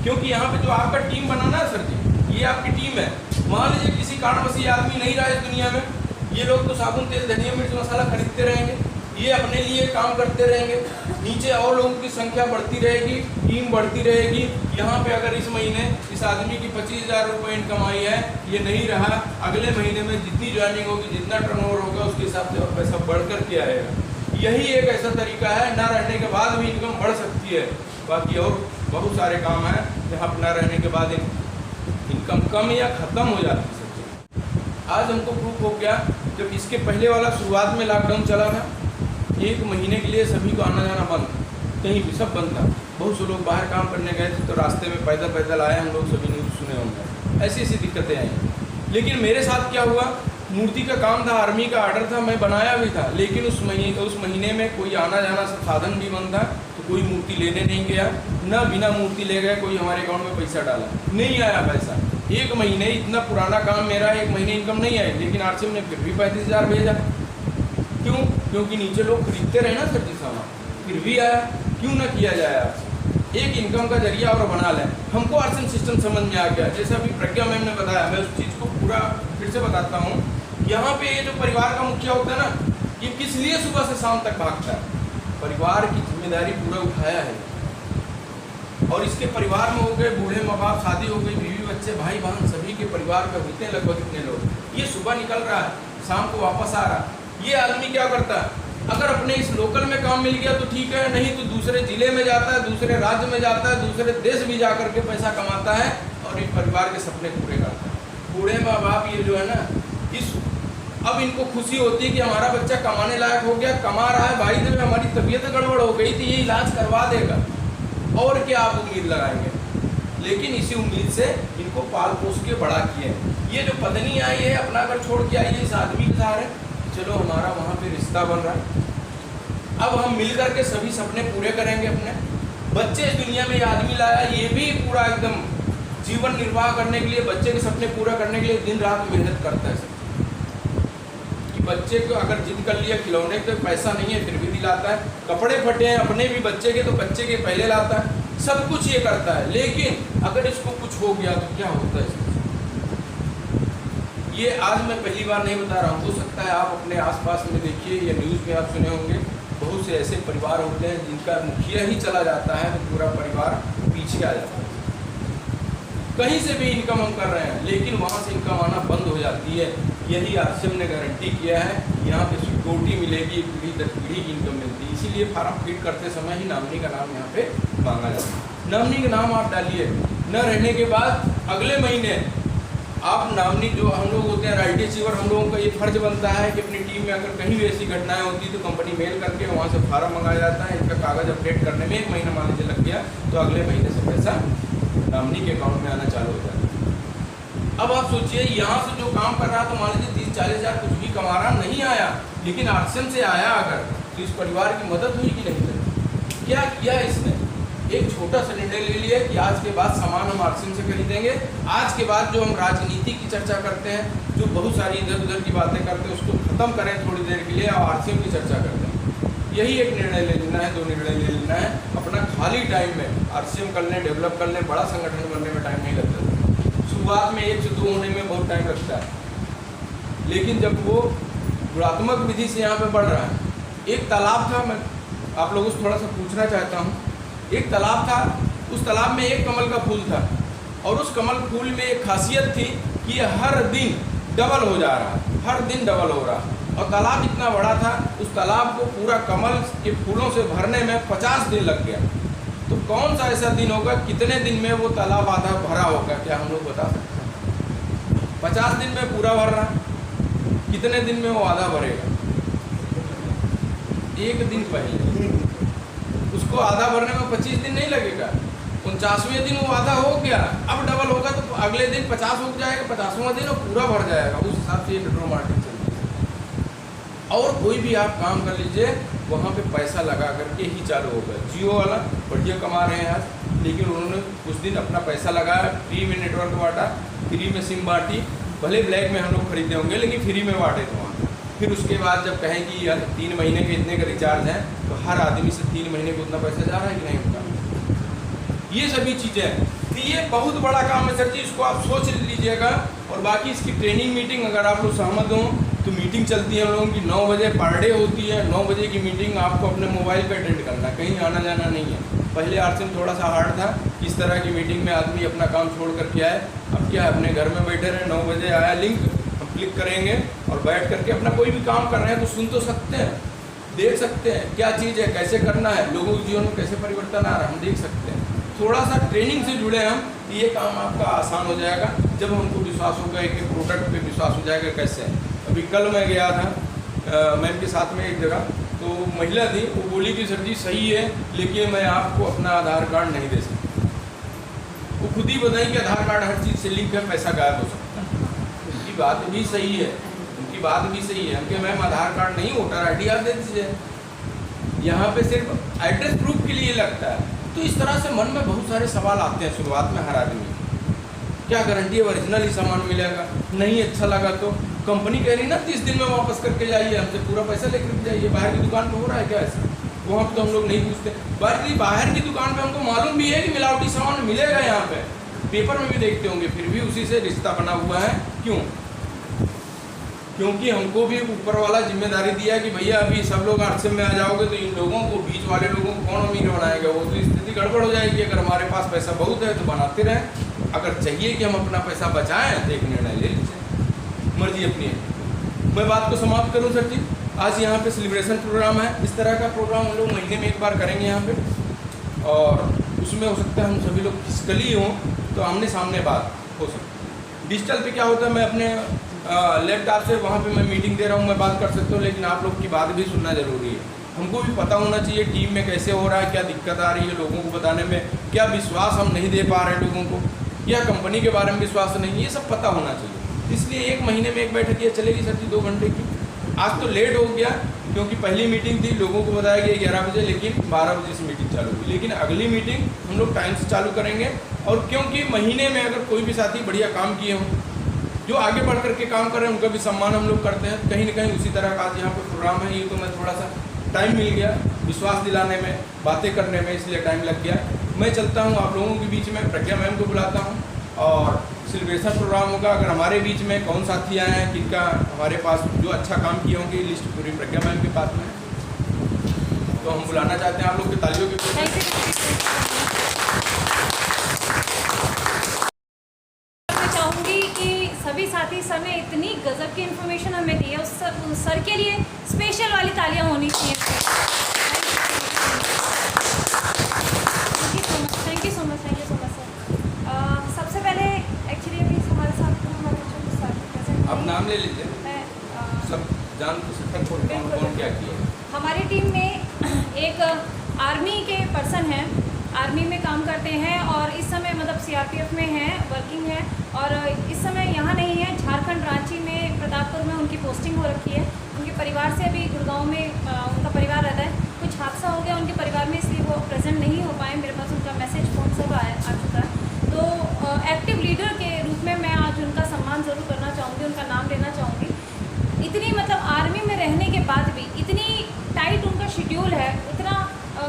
[SPEAKER 4] क्योंकि यहाँ पे जो आपका टीम बनाना है सर जी, ये आपकी टीम है। मान लीजिए किसी कारणवश ये आदमी नहीं रहा इस दुनिया में, ये लोग तो साबुन तेल धनिया मिर्च मसाला खरीदते रहेंगे, ये अपने लिए काम करते रहेंगे, नीचे और लोगों की संख्या बढ़ती रहेगी, टीम बढ़ती रहेगी। यहाँ पे अगर इस महीने इस आदमी की 25,000 रुपये इनकम आई है, ये नहीं रहा, अगले महीने में जितनी ज्वाइनिंग होगी, जितना टर्नओवर होगा, उसके हिसाब से और पैसा बढ़ कर के आएगा। यही एक ऐसा तरीका है, ना रहने के बाद भी इनकम बढ़ सकती है। बाकी और बहुत सारे काम हैं जहाँ पर ना रहने के बाद इनकम कम या ख़त्म हो जाती है। आज हमको प्रूफ हो गया, जब इसके पहले वाला शुरुआत में लॉकडाउन चला था, 1 महीने के लिए सभी को आना जाना बंद, कहीं भी सब बंद था। बहुत से लोग बाहर काम करने गए थे तो रास्ते में पैदल पैदल आए, हम लोग सभी न्यूज़ सुने होंगे, ऐसी ऐसी दिक्कतें आई। लेकिन मेरे साथ क्या हुआ, मूर्ति का काम था, आर्मी का आर्डर था, मैं बनाया भी था, लेकिन उस महीने में कोई आना जाना सब साधन भी बंद था, तो कोई मूर्ति लेने नहीं गया, ना बिना मूर्ति ले गए कोई हमारे अकाउंट में पैसा डाला, नहीं आया पैसा। 1 महीने, इतना पुराना काम मेरा, 1 महीने इनकम नहीं आई, लेकिन आरसीएम ने फिर भी 35,000 भेजा। क्यों? क्योंकि नीचे लोग खरीदते रहे ना सर जी सामान, फिर भी आया। क्यों ना किया जाए आपसे एक इनकम का जरिया और बना लें। हमको आरसीएम सिस्टम समझ में आ गया, जैसा अभी प्रज्ञा मैम ने बताया, मैं उस चीज़ को पूरा फिर से बताता हूँ। यहाँ पे ये जो परिवार का मुखिया होता है ना, ये किस लिए सुबह से शाम तक भागता है? परिवार की जिम्मेदारी पूरा उठाया है। और इसके परिवार में हो गए बूढ़े माँ बाप, शादी हो गई, बीवी बच्चे, भाई बहन, सभी के परिवार में होते हैं लगभग इतने लोग। ये सुबह निकल रहा है, शाम को वापस आ रहा है। ये आदमी क्या करता है, अगर अपने इस लोकल में काम मिल गया तो ठीक है, नहीं तो दूसरे जिले में जाता है, दूसरे राज्य में जाता है, दूसरे देश भी जा करके पैसा कमाता है और इस परिवार के सपने पूरे करता है। बूढ़े माँ बाप ये जो है ना, अब इनको खुशी होती है कि हमारा बच्चा कमाने लायक हो गया, कमा रहा है, भाई जब हमारी तबीयत गड़बड़ हो गई थी ये इलाज करवा देगा, और क्या आप उम्मीद लगाएंगे। लेकिन इसी उम्मीद से इनको पाल पोस के बड़ा किए। ये जो पत्नी आई है, अपना घर छोड़ के आई है इस आदमी के सहारे, चलो हमारा वहाँ पे रिश्ता बन रहा है, अब हम मिलकर के सभी सपने पूरे करेंगे अपने। बच्चे इस दुनिया में ये आदमी लाया, ये भी पूरा एकदम जीवन निर्वाह करने के लिए, बच्चे के सपने पूरा करने के लिए दिन रात मेहनत करता है कि बच्चे को अगर जिद कर लिया खिलौने तो पैसा नहीं है फिर भी दिलाता है, कपड़े फटे हैं अपने भी बच्चे के तो बच्चे के पहले लाता है, सब कुछ ये करता है। लेकिन अगर इसको कुछ हो गया तो क्या होता है? ये आज मैं पहली बार नहीं बता रहा हूँ, हो सकता है आप अपने आसपास में देखिए या न्यूज़ में आप सुने होंगे, बहुत से ऐसे परिवार होते हैं जिनका मुखिया ही चला जाता है तो पूरा परिवार पीछे आ जाता है। कहीं से भी इनकम हम कर रहे हैं लेकिन वहाँ से इनकम आना बंद हो जाती है। यही आरसीएम ने गारंटी किया है, यहाँ पे सिक्योरिटी मिलेगी, पीढ़ी दर पीढ़ी की इनकम मिलती है। इसीलिए फार्म फिल करते समय ही नॉमिनी का नाम यहाँ पे मांगा जाता है। नॉमिनी का नाम आप डालिए, न रहने के बाद अगले महीने आप नॉमिनी जो हम लोग होते हैं राइट अचीवर, हम लोगों का ये फर्ज बनता है कि अपनी टीम में अगर कहीं भी ऐसी घटनाएं होती तो कंपनी मेल करके वहाँ से फार्म मंगाया जाता है। इनका कागज़ अपडेट करने में 1 महीना मान लीजिए लग गया तो अगले महीने से पैसा नॉमिनी के अकाउंट में आना चालू हो जाता है। अब आप सोचिए यहाँ से जो काम कर रहा तो मान लीजिए 30-40 हज़ार कुछ भी कमा रहा नहीं आया, लेकिन आरसीएम से आया अगर तो इस परिवार की मदद हुई कि नहीं करी? क्या किया इसने? एक छोटा सा निर्णय ले लिया कि आज के बाद सामान हम आरसीएम से खरीदेंगे। आज के बाद जो हम राजनीति की चर्चा करते हैं, जो बहुत सारी इधर उधर की बातें करते हैं, उसको खत्म करें थोड़ी देर के लिए और आरसीएम की चर्चा करते हैं। यही एक निर्णय ले लेना है, 2 निर्णय ले लेना है। अपना खाली टाइम में आरसीएम करने, डेवलप करने, बड़ा संगठन बनने में टाइम नहीं लगता। शुरुआत में 1 से 2 होने में बहुत टाइम लगता है, लेकिन जब वो गुणात्मक विधि से यहाँ पे बढ़ रहा है। एक तालाब था, मैं आप लोगों से थोड़ा सा पूछना चाहता हूँ। एक तालाब था, उस तालाब में एक कमल का फूल था और उस कमल फूल में एक खासियत थी कि ये हर दिन डबल हो जा रहा, हर दिन डबल हो रहा। और तालाब इतना बड़ा था, उस तालाब को पूरा कमल के फूलों से भरने में 50 दिन लग गया। तो कौन सा ऐसा दिन होगा, कितने दिन में वो तालाब आधा भरा होगा? क्या हम लोग बता सकते हैं? 50 दिन में पूरा भर रहा, कितने दिन में वो आधा भरेगा? 1 दिन पहले उसको आधा भरने में 25 दिन नहीं लगेगा, 49वें दिन वो आधा हो गया। अब डबल होगा तो अगले दिन 50 हो जाएगा, 50वां दिन वो पूरा भर जाएगा। उस हिसाब से ये ऑटोमेटिक चलती है। और कोई भी आप काम कर लीजिए, वहाँ पे पैसा लगा करके ही चालू होगा। जियो वाला बढ़िया कमा रहे हैं आज, लेकिन उन्होंने कुछ दिन अपना पैसा लगाया, फ्री में नेटवर्क बांटा, फ्री में सिम बांटी। भले ब्लैक में हम लोग खरीदे होंगे लेकिन फ्री में बांटे थे वहाँ। फिर उसके बाद जब कहें कि यार 3 महीने के इतने का रिचार्ज है तो हर आदमी से 3 महीने को उतना पैसा जा रहा है कि नहीं होता। ये सभी चीज़ें तो ये बहुत बड़ा काम है सर जी, इसको आप सोच लीजिएगा। और बाकी इसकी ट्रेनिंग मीटिंग अगर आप लोग सहमत हों तो मीटिंग चलती है हम लोगों की 9 बजे पर डे होती है। 9 बजे की मीटिंग आपको अपने मोबाइल पर अटेंड करना, कहीं आना जाना नहीं है। पहले आरसीएम थोड़ा सा हार्ड था, इस तरह की मीटिंग में आदमी अपना काम छोड़ करके आए। अब क्या है, अपने घर में बैठे रहे, 9 बजे आया लिंक, क्लिक करेंगे और बैठ करके अपना कोई भी काम कर रहे हैं तो सुन तो सकते हैं, देख सकते हैं क्या चीज़ है, कैसे करना है, लोगों के जीवन में कैसे परिवर्तन आ रहा है, हम देख सकते हैं। थोड़ा सा ट्रेनिंग से जुड़े हम, ये काम आपका आसान हो जाएगा जब हमको विश्वास होगा, एक प्रोडक्ट पे विश्वास हो जाएगा। कैसे? अभी कल मैं गया था मैम के साथ में एक जगह, तो महिला थी, वो बोली कि सर जी सही है लेकिन मैं आपको अपना आधार कार्ड नहीं दे सकती। वो खुद ही बताई कि आधार कार्ड हर चीज़ से लिंक है, पैसा गायब हो सकता है। उनकी बात भी सही है, उनकी बात भी सही है। हमके मैम आधार कार्ड नहीं, वोटर ID आप दे दीजिए, यहाँ पे सिर्फ एड्रेस प्रूफ के लिए लगता है। तो इस तरह से मन में बहुत सारे सवाल आते हैं शुरुआत में हर आदमी। क्या गारंटी है ओरिजिनल ही सामान मिलेगा? नहीं अच्छा लगा तो कंपनी कह रही ना 30 दिन में वापस करके जाइए, हमसे पूरा पैसा लेकर जाइए। बाहर की दुकान पर हो रहा है क्या ऐसा? वहाँ पर तो हम लोग नहीं पूछते। बाहर की दुकान पर हमको मालूम भी है कि मिलावटी सामान मिलेगा, यहाँ पे पेपर में भी देखते होंगे, फिर भी उसी से रिश्ता बना हुआ है। क्यों? क्योंकि हमको भी ऊपर वाला जिम्मेदारी दिया कि भैया अभी सब लोग आरसीएम में आ जाओगे तो इन लोगों को, बीच वाले लोगों को कौन अमीर बनाएगा? वो तो स्थिति गड़बड़ हो जाएगी। अगर हमारे पास पैसा बहुत है तो बनाते रहें, अगर चाहिए कि हम अपना पैसा बचाएं तो एक निर्णय ले लीजिए, मर्जी अपनी है। मैं बात को समाप्त करूं सर जी, आज यहाँ पे सेलिब्रेशन प्रोग्राम है। इस तरह का प्रोग्राम हम लोग महीने में 1 बार करेंगे यहाँ पे, और उसमें हो सकता है हम सभी लोग फिजिकली हों तो आमने सामने बात हो सकती है। डिजिटल पे क्या होता है, मैं अपने लैपटॉप से वहाँ पे मैं मीटिंग दे रहा हूँ, मैं बात कर सकता हूँ, लेकिन आप लोग की बात भी सुनना जरूरी है। हमको भी पता होना चाहिए टीम में कैसे हो रहा है, क्या दिक्कत आ रही है लोगों को बताने में, क्या विश्वास हम नहीं दे पा रहे हैं लोगों को, क्या कंपनी के बारे में विश्वास नहीं, ये सब पता होना चाहिए। इसलिए 1 महीने में 1 बैठक ये चलेगी सर जी 2 घंटे की। आज तो लेट हो गया, क्योंकि पहली मीटिंग थी, लोगों को बताया गया 11 बजे, लेकिन 12 बजे से मीटिंग चालू हुई। लेकिन अगली मीटिंग हम लोग टाइम से चालू करेंगे। और क्योंकि महीने में अगर कोई भी साथी बढ़िया काम किए हों, जो आगे बढ़ करके काम कर रहे हैं, उनका भी सम्मान हम लोग करते हैं। कहीं ना कहीं उसी तरह का आज यहाँ पर प्रोग्राम है। ये तो मैं थोड़ा सा टाइम मिल गया विश्वास दिलाने में, बातें करने में, इसलिए टाइम लग गया। मैं चलता हूँ आप लोगों के बीच में, प्रज्ञा मैम को बुलाता हूँ और सेलिब्रेशन प्रोग्राम होगा। अगर हमारे बीच में कौन साथी आए हैं, किनका हमारे पास जो अच्छा काम किए होंगे, लिस्ट पूरी प्रज्ञा मैम के पास में, तो हम बुलाना चाहते हैं आप लोग की तालियों के।
[SPEAKER 1] चाहूँगी कि सभी साथी सर ने इतनी गजब की इन्फॉर्मेशन हमें दी है, उस सर के लिए स्पेशल वाली तालियां होनी चाहिए। Thank you so much sir. सबसे पहले एक्चुअली अभी हमारे साथ हमारे जो साथी प्रेजेंट,
[SPEAKER 4] आप नाम ले लेते हैं, सब जान सकते कौन क्या किया।
[SPEAKER 1] हमारी टीम में एक आर्मी के पर्सन हैं, आर्मी में काम करते हैं और इस समय मतलब सीआरपीएफ में हैं, वर्किंग है और इस समय यहाँ नहीं है, झारखंड रांची में प्रतापपुर में उनकी पोस्टिंग हो रखी है। उनके परिवार से अभी गुड़गांव में उनका परिवार रहता है। कुछ हादसा हो गया उनके परिवार में, इसलिए वो प्रेजेंट नहीं हो पाए। मेरे पास उनका मैसेज फ़ोन सब आ चुका है। तो एक्टिव लीडर के रूप में मैं आज उनका सम्मान ज़रूर करना चाहूँगी, उनका नाम लेना चाहूँगी। इतनी मतलब आर्मी में रहने के बाद भी इतनी टाइट उनका शेड्यूल है, इतना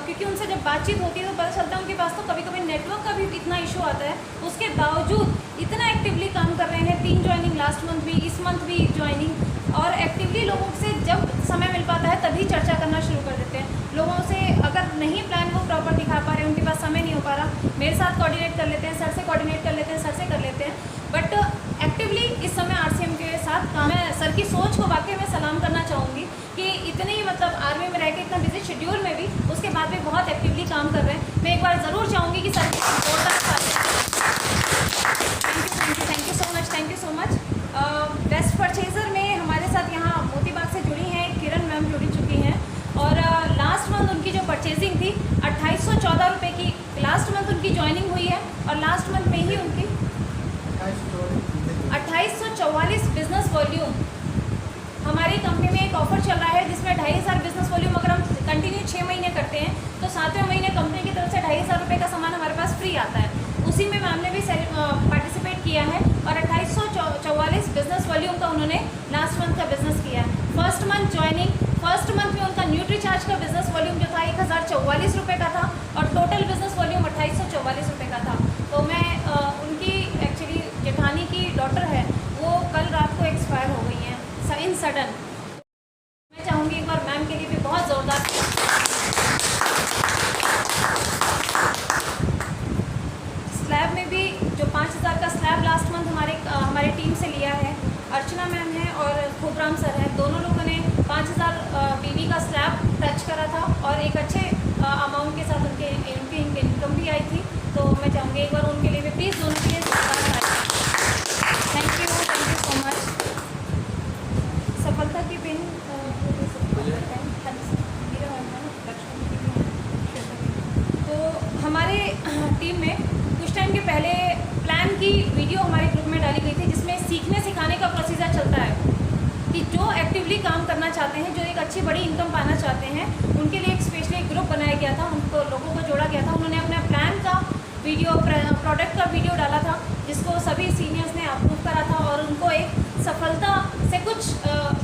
[SPEAKER 1] क्योंकि उनसे जब बातचीत होती है तो पता चलता है उनके पास तो कभी कभी नेटवर्क का भी इतना इशू आता है। उसके बावजूद इतना एक्टिवली काम कर रहे हैं। 3 ज्वाइनिंग लास्ट मंथ भी, इस मंथ भी ज्वाइनिंग, और एक्टिवली लोगों से जब समय मिल पाता है तभी चर्चा करना शुरू कर देते हैं। लोगों से अगर नहीं प्लान वो प्रॉपर दिखा पा रहे, उनके पास समय नहीं हो पा रहा, मेरे साथ कोऑर्डिनेट कर लेते हैं, सर से कोऑर्डिनेट कर लेते हैं, सर से कर लेते हैं। बट एक्टिवली इस समय आरसीएम के साथ काम है। सर की सोच को वाकई में सलाम करना चाहूँगी कि इतनी मतलब आर्मी में रह के इतना बिजी शेड्यूल में भी उसके बाद भी बहुत एक्टिवली काम कर रहे हैं। मैं एक बार ज़रूर चाहूँगी कि सर की thank you so much. Best purchaser में हमारे साथ यहाँ मोतीबाग से जुड़ी हैं किरण मैम, जुड़ी चुकी हैं और लास्ट मंथ उनकी जो परचेजिंग थी 2814 रुपये की, लास्ट मंथ उनकी ज्वाइनिंग हुई है और लास्ट मंथ में ही उनकी 2844 बिजनेस वॉल्यूम। हमारी कंपनी में एक ऑफर चल रहा है जिसमें 2500 बिजनेस वॉल्यूम अगर हम कंटिन्यू 6 महीने करते हैं तो 7वें महीने कंपनी की तरफ से 2500 रुपये का सामान हमारे पास फ्री आता है। उसी में मैम ने भी पार्टिसिपेट किया है और 2844 बिजनेस वॉल्यूम का उन्होंने लास्ट मंथ का बिजनेस किया है। First month joining, first month में उनका न्यूट्री चार्ज का बिजनेस वॉल्यूम जो था 1044 रुपये का था और टोटल बिजनेस वॉल्यूम 2844 रुपये का था। तो मैं उनकी एक्चुअली जेठानी की डॉटर है, वो कल रात को एक्सपायर हो गई हैं इन सडन। मैं चाहूँगी एक बार मैम के लिए भी बहुत ज़ोरदार। स्लैब में भी जो 5000 का स्लैब लास्ट मंथ हमारी टीम से लिया है, अर्चना मैम है और खुबराम सर है। दोनों लोगों ने 5000 बीवी का स्लैब टच करा था और एक अच्छे अमाउंट के साथ उनकी इनकम भी आई थी। तो मैं चाहूँगी एक बार उनके लिए भी प्लीज़ दोनों के लिए थैंक यू सो मच। सफलता की पिन तो हमारे टीम में कुछ टाइम के पहले प्लान की वीडियो हमारे ग्रुप में डाली गई थी जिसमें सीखने सिखाने का प्रोसीजर चलता है कि जो एक्टिवली काम करना चाहते हैं, जो एक अच्छी बड़ी इनकम पाना चाहते हैं, उनके लिए एक स्पेशली एक ग्रुप बनाया गया था, उनको लोगों को जोड़ा गया था। उन्होंने अपना प्लान का वीडियो, प्रोडक्ट का वीडियो डाला था जिसको सभी सीनियर्स ने अप्रूव करा था और उनको एक सफलता से कुछ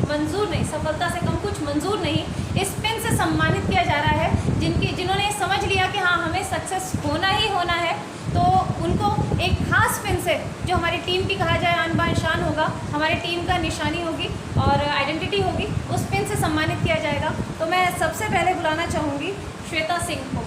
[SPEAKER 1] मंजूर नहीं, सफलता से कम कुछ मंजूर नहीं, इस पिन से सम्मानित किया जा रहा है। जिन्होंने समझ लिया कि हाँ हमें सक्सेस होना ही होना है, तो उनको एक खास पिन से जो हमारी टीम की कहा जाए आन बान शान होगा, हमारी टीम का निशानी होगी और आइडेंटिटी होगी, उस पिन से सम्मानित किया जाएगा। तो मैं सबसे पहले बुलाना चाहूँगी श्वेता सिंह को।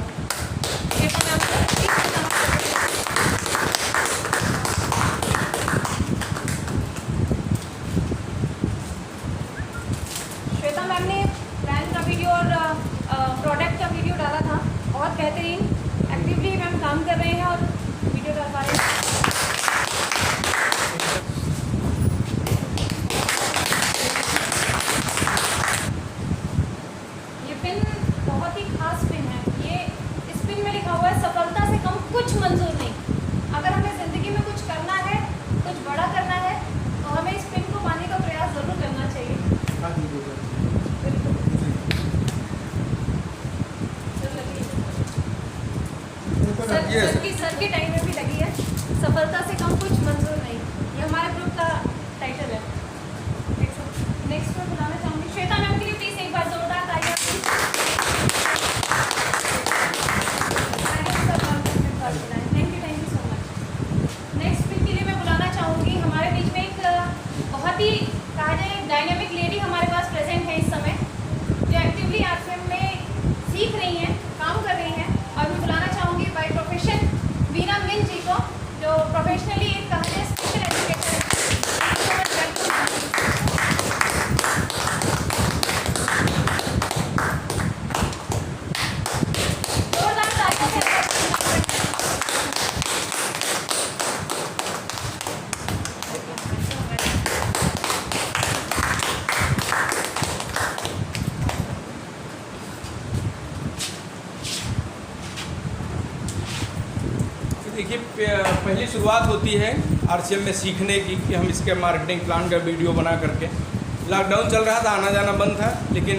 [SPEAKER 1] श्वेता मैम ने प्लान का वीडियो और प्रोडक्ट का वीडियो डाला था, बहुत बेहतरीन एक्टिवली मैम काम कर रहे हैं और वीडियो डाल पा रहे हैं। ये पिन बहुत ही खास पिन है। ये इस पिन में लिखा हुआ है सफलता से कम कुछ मंजूर नहीं। अगर हमें ज़िंदगी में कुछ करना है, कुछ बड़ा करना है, तो हमें इस पिन को पाने का प्रयास ज़रूर करना चाहिए। सर के टाइम में भी लगी है। सफलता से कम कुछ मंजूर नहीं, ये हमारे ग्रुप का टाइटल है। नेक्स्ट पर बुलाना चाहूँगी श्वेता मैम के लिए, प्लीज एक बार जोरदार तालियां। Thank you so much. Next speech के लिए मैं बुलाना चाहूँगी, हमारे बीच में एक बहुत ही कहा जाए डायनेमिक लेडी हमारे पास प्रेजेंट है इस समय, जो एक्टिवली आरसीएम में सीख रही हैं, काम कर रही हैं। और मैं बुलाना चाहूँगी बाय प्रोफेशन वीना मिन जी को, जो प्रोफेशनली एक कहा जाए स्पेशल एजुकेटर है। जोरदार तालियों से
[SPEAKER 4] देखिए, पहली शुरुआत होती है आरसीएम में सीखने की कि हम इसके मार्केटिंग प्लान का वीडियो बना करके, लॉकडाउन चल रहा था, आना जाना बंद था, लेकिन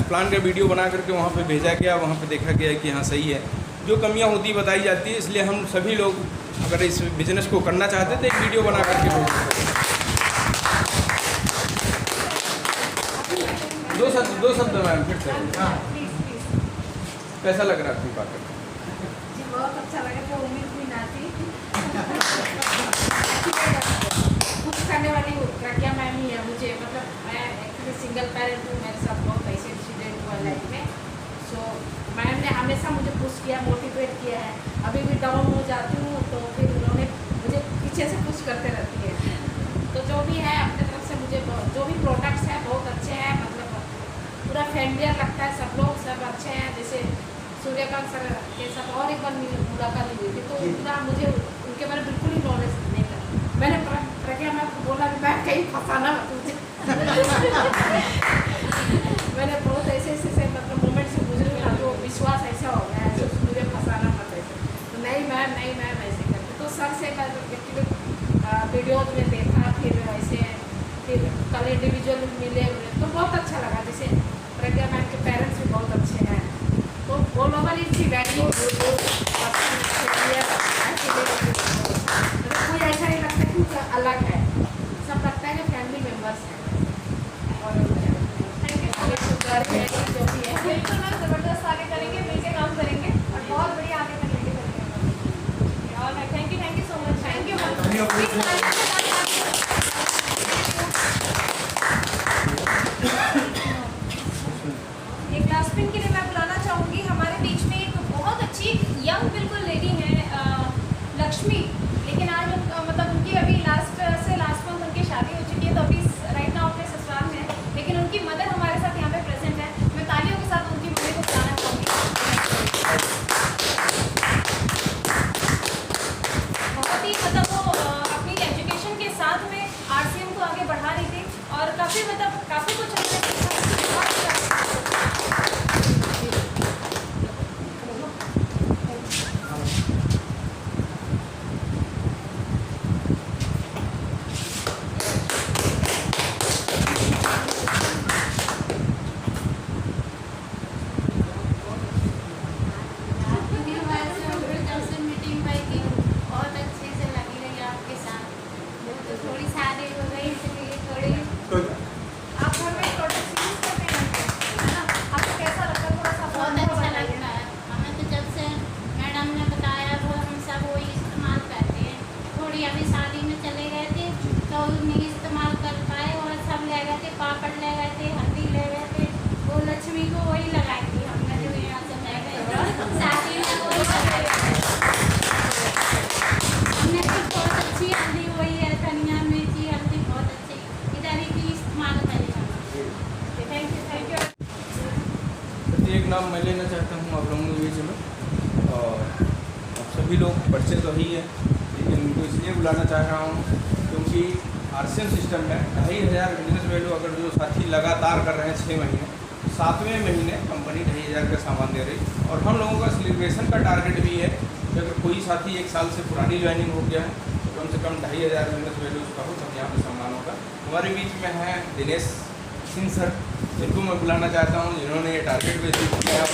[SPEAKER 4] प्लान का वीडियो बना करके वहाँ पे भेजा गया। वहाँ पे देखा गया कि हाँ सही है, जो कमियाँ होती बताई जाती है। इसलिए हम सभी लोग अगर इस बिज़नेस को करना चाहते तो एक वीडियो बना करके भेजते। दो शब्द मैम फिर से। हाँ,
[SPEAKER 1] प्लीज
[SPEAKER 4] कैसा लग रहा है आपकी बात करके?
[SPEAKER 3] जी बहुत अच्छा लगा, तो उम्मीद भी ना थी। कुछ करने वाली प्रज्ञा मैम ही है मुझे, मतलब मैं एक्चुअली सिंगल पेरेंट हूँ, मेरे साथ बहुत ऐसे इंसिडेंट हुआ लाइफ में। सो मैम ने हमेशा मुझे पुश किया, मोटिवेट किया है। अभी भी डाउन हो जाती हूँ तो फिर उन्होंने मुझे पीछे से पुश करते रहती है। तो जो भी है अपने तरफ से मुझे जो भी प्रोडक्ट्स हैं बहुत अच्छे हैं, मतलब पूरा फैमिलियर लगता है, सब लोग सब अच्छे हैं। जैसे सूर्यकांत सर के साथ और एक बार मुलाकात हुई थी, तो उतना मुझे उनके बारे में बिल्कुल ही नॉलेज नहीं था। मैंने प्रज्ञा मैम को बोला कि मैं कहीं फंसाना तुझे। मैंने बहुत ऐसे मतलब मोमेंट से गुजरे था, जो विश्वास ऐसा हो गया है, मुझे फंसाना मत ऐसे। तो नहीं मैम ऐसे करते। तो सर से वीडियो में देखा, फिर ऐसे फिर कल इंडिविजुअल मिले, तो बहुत अच्छा लगा। जैसे प्रज्ञा मैम के पेरेंट्स भी बहुत अच्छे हैं, तो all over is very good. कोई ऐसा नहीं लगता कि अलग है, सब लगता है कि फैमिली मेम्बर्स हैं। और
[SPEAKER 1] थैंक यू सो मच।
[SPEAKER 3] जो भी है
[SPEAKER 1] बिल्कुल मैम, जबरदस्त आगे करेंगे, मिलकर काम करेंगे और बहुत बढ़िया आगे तक लेके चलेंगे। और thank you so much. Thank you ma'am. एक लास्ट पिन के लिए मैं बुलाना चाहूँगी, हमारे बीच में एक बहुत अच्छी यंग बिल्कुल लेडी है लक्ष्मी, लेकिन आज मतलब उनकी अभी लास्ट मंथ उनकी शादी हो चुकी है, तो अभी राइट नाउ अपने ससुराल में है, लेकिन उनकी मदर हमारे साथ यहाँ पे प्रेजेंट है। मैं तालियों के साथ उनकी मम्मी को बुलाना चाहूँगी। बहुत ही मतलब वो अपनी एजुकेशन के साथ में आरसीएम को आगे बढ़ा रही थी और काफ़ी कुछ
[SPEAKER 4] नाम मैं लेना चाहता हूँ आप लोगों के बीच में, और आप सभी लोग परिचय तो ही है, लेकिन उनको इसलिए बुलाना चाह रहा हूँ क्योंकि आरसीएम सिस्टम में 2500 बिजनेस वैल्यू अगर जो साथी लगातार कर रहे हैं 6 महीने, 7वें महीने कंपनी 2500 का सामान दे रही, और हम लोगों का सेलिब्रेशन का टारगेट भी है कि अगर कोई साथी 1 साल से पुरानी ज्वाइनिंग हो गया है तो कम से कम 2500 बिजनेस वैल्यू उसका हो, तब यहाँ पर सम्मान होगा। हमारे बीच में है दिनेश सिंह सर, जिनको मैं बुलाना चाहता हूँ, जिन्होंने ये टारगेट भी अचीव किया है।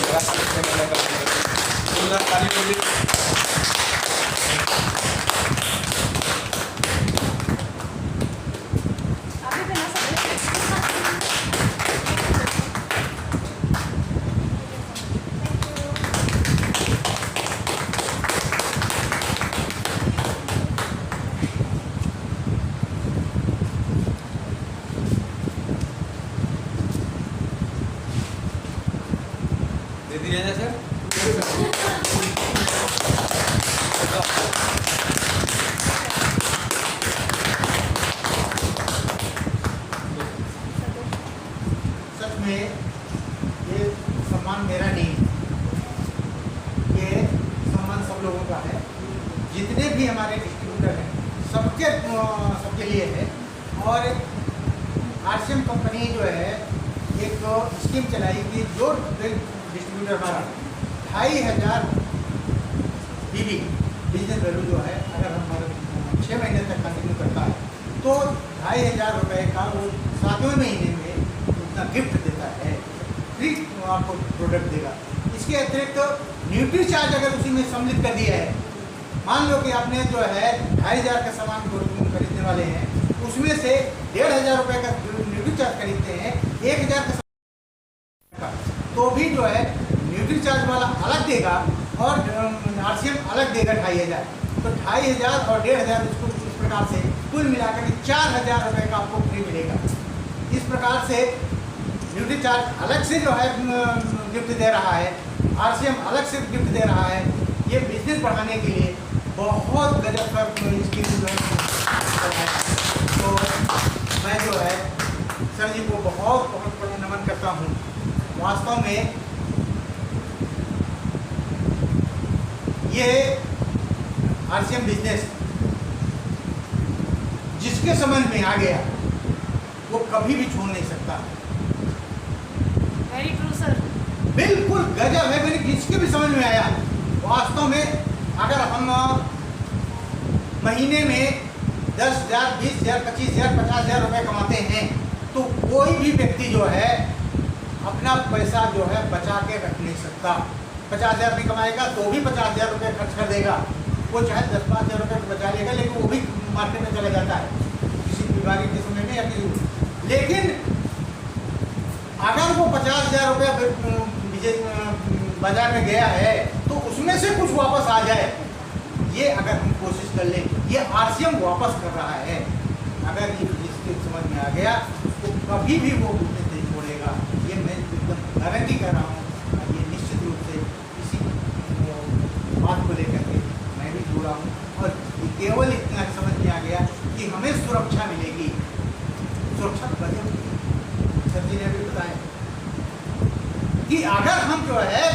[SPEAKER 2] सच में ये सम्मान मेरा नहीं है, ये सम्मान सब लोगों का है। जितने भी हमारे डिस्ट्रीब्यूटर हैं सबके लिए है। और आरसीएम कंपनी जो है एक स्कीम चलाई कि जो डिस्ट्रीब्यूटर हमारा 2500 बीबी बिजनेस वैल्यू जो है, अगर हमारा 6 महीने तक कंटिन्यू करता है तो 2500 रुपये का वो 7वें महीने में उतना गिफ्ट देता है, फ्री आपको प्रोडक्ट देगा। इसके अतिरिक्त न्यूट्री चार्ज अगर उसी में सम्मिलित कर दिया है, मान लो कि आपने जो है 2500 का सामान खरीदने वाले हैं, उसमें से 1500 रुपये का न्यूट्री चार्ज खरीदते हैं, 1000 का तो भी जो है न्यूट्री चार्ज वाला अलग देगा और आरसीएम अलग देगा 2500। तो 2500 और 1500 इसको इस प्रकार से कुल मिलाकर के 4000 रुपये का आपको फ्री मिलेगा। इस प्रकार से न्यूट्री चार्ज अलग से जो है गिफ्ट दे रहा है, आरसीएम अलग से गिफ्ट दे रहा है। ये बिजनेस बढ़ाने के लिए बहुत गजब का स्कीम जो है। तो मैं जो है सर जी को बहुत बहुत नमन करता हूँ। वास्तव में ये आरसीएम बिजनेस जिसके समझ में आ गया वो कभी भी छोड़ नहीं सकता।
[SPEAKER 3] Very true sir.
[SPEAKER 2] बिल्कुल गजब है। मैंने जिसके भी समझ में आया, वास्तव में अगर हम महीने में 10,000, 20,000, 25,000, 50,000 रुपये कमाते हैं तो कोई भी व्यक्ति जो है अपना पैसा जो है बचा के रख नहीं सकता। 50,000 भी कमाएगा तो भी 50,000 रुपये खर्च कर देगा। वो चाहे 10-5,000 रुपये बचा लेगा, लेकिन वो भी मार्केट में चला जाता है किसी बीमारी के समय में या किसी। लेकिन अगर वो 50,000 रुपया बाजार में गया है तो उसमें से कुछ वापस आ जाए, ये अगर हम कोशिश कर लें, ये आरसीएम वापस कर रहा है। अगर ये जिसके समझ में आ गया तो कभी भी वो बिजनेस नहीं छोड़ेगा। ये मैं एकदम गारंटी कर रहा हूँ। और ये निश्चित रूप से इसी बात को लेकर के मैं भी जुड़ा हूँ। और केवल इतना समझ में आ गया कि हमें सुरक्षा मिलेगी। सुरक्षा बदल सर जी ने भी बताया कि अगर हम जो है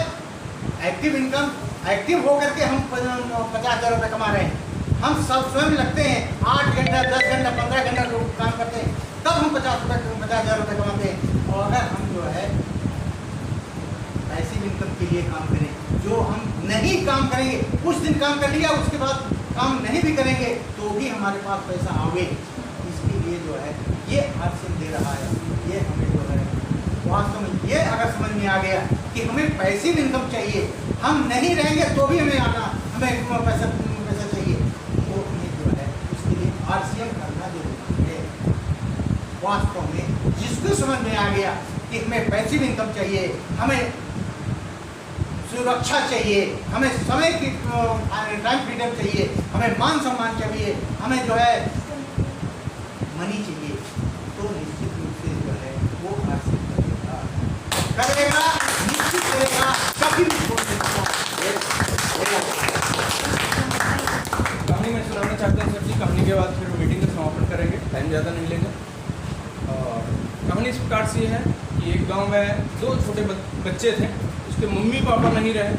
[SPEAKER 2] एक्टिव इनकम एक्टिव होकर के हम 50,000 रुपये कमा रहे हैं, हम सब स्वयं लगते हैं 8 घंटा 10 घंटा 15 घंटा लोग काम करते हैं, तब हम 50,000 रुपये कमाते हैं। और अगर हम जो है पैसिव इनकम के लिए काम करें, जो हम नहीं काम करेंगे, कुछ दिन काम कर लिया उसके बाद काम नहीं भी करेंगे तो भी हमारे पास पैसा आवे, इसके लिए जो है ये आरसीएम दे रहा है। ये हमें जो है वास्तव में ये अगर समझ में आ गया कि हमें पैसिव इनकम चाहिए, हम नहीं रहेंगे तो भी हमें आना, हमें पैसा चाहिए, तो हमें जो है उसके लिए आरसीएम करना जरूरी है। वास्तव में जिसको समझ में आ गया कि हमें पैसिव इनकम चाहिए, हमें सुरक्षा चाहिए, हमें समय की टाइम फ्रीडम चाहिए, हमें मान सम्मान चाहिए, हमें जो है मनी चाहिए, तो निश्चित रूप से जो है वो आरसीएम करेगा, निश्चित करेगा, कभी भी छोड़ नहीं सकता।
[SPEAKER 4] कहानी में सुनाना चाहते हैं सर जी। कहानी के बाद फिर मीटिंग का समापन करेंगे, टाइम ज़्यादा नहीं लेंगे। और कहानी इस प्रकार से है कि एक गांव में 2 छोटे बच्चे थे, उसके मम्मी पापा नहीं रहे,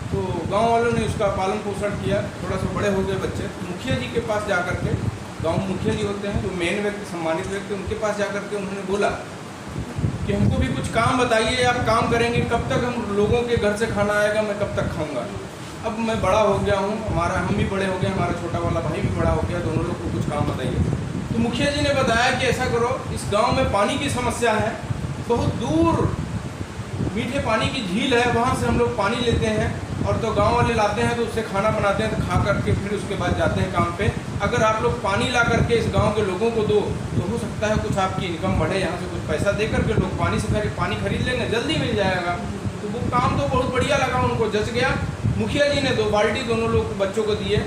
[SPEAKER 4] तो गांव वालों ने उसका पालन पोषण किया। थोड़ा सा बड़े हो गए बच्चे, मुखिया जी के पास जा कर के, गाँव मुखिया जी होते हैं जो मेन व्यक्ति, सम्मानित व्यक्ति, उनके पास जा कर के उन्होंने बोला कि हमको भी कुछ काम बताइए, आप काम करेंगे, कब तक हम लोगों के घर से खाना आएगा, मैं कब तक खाऊंगा। अब मैं बड़ा हो गया हूँ, हम भी बड़े हो गए, हमारा छोटा वाला भाई भी बड़ा हो गया, दोनों लोग को कुछ काम बताइए। तो मुखिया जी ने बताया कि ऐसा करो, इस गांव में पानी की समस्या है, बहुत दूर मीठे पानी की झील है, वहाँ से हम लोग पानी लेते हैं और तो गांव वाले लाते हैं तो उससे खाना बनाते हैं, तो खा करके फिर उसके बाद जाते हैं काम पे। अगर आप लोग पानी ला करके इस गांव के लोगों को दो तो हो सकता है कुछ आपकी इनकम बढ़े, यहाँ से कुछ पैसा दे करके लोग पानी खरीद लेंगे, जल्दी मिल जाएगा। तो वो काम तो बहुत बढ़िया लगा उनको, जच गया। मुखिया जी ने 2 बाल्टी दोनों लोग बच्चों को दिए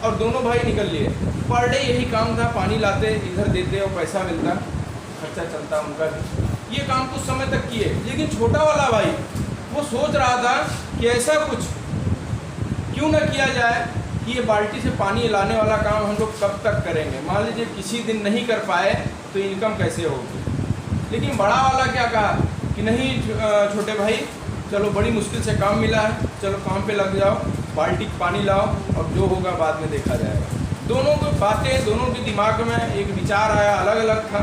[SPEAKER 4] और दोनों भाई निकल लिए। पर डे यही काम था, पानी लाते इधर देते और पैसा मिलता, खर्चा चलता उनका भी। ये काम कुछ समय तक किए, लेकिन छोटा वाला भाई वो सोच रहा था कि ऐसा कुछ क्यों न किया जाए कि ये बाल्टी से पानी लाने वाला काम हम लोग कब तक करेंगे। मान लीजिए किसी दिन नहीं कर पाए तो इनकम कैसे होगी। लेकिन बड़ा वाला क्या कहा कि नहीं छोटे भाई, चलो बड़ी मुश्किल से काम मिला है, चलो काम पे लग जाओ, बाल्टी पानी लाओ और जो होगा बाद में देखा जाएगा। दोनों की बातें, दोनों के दिमाग में एक विचार आया, अलग अलग था,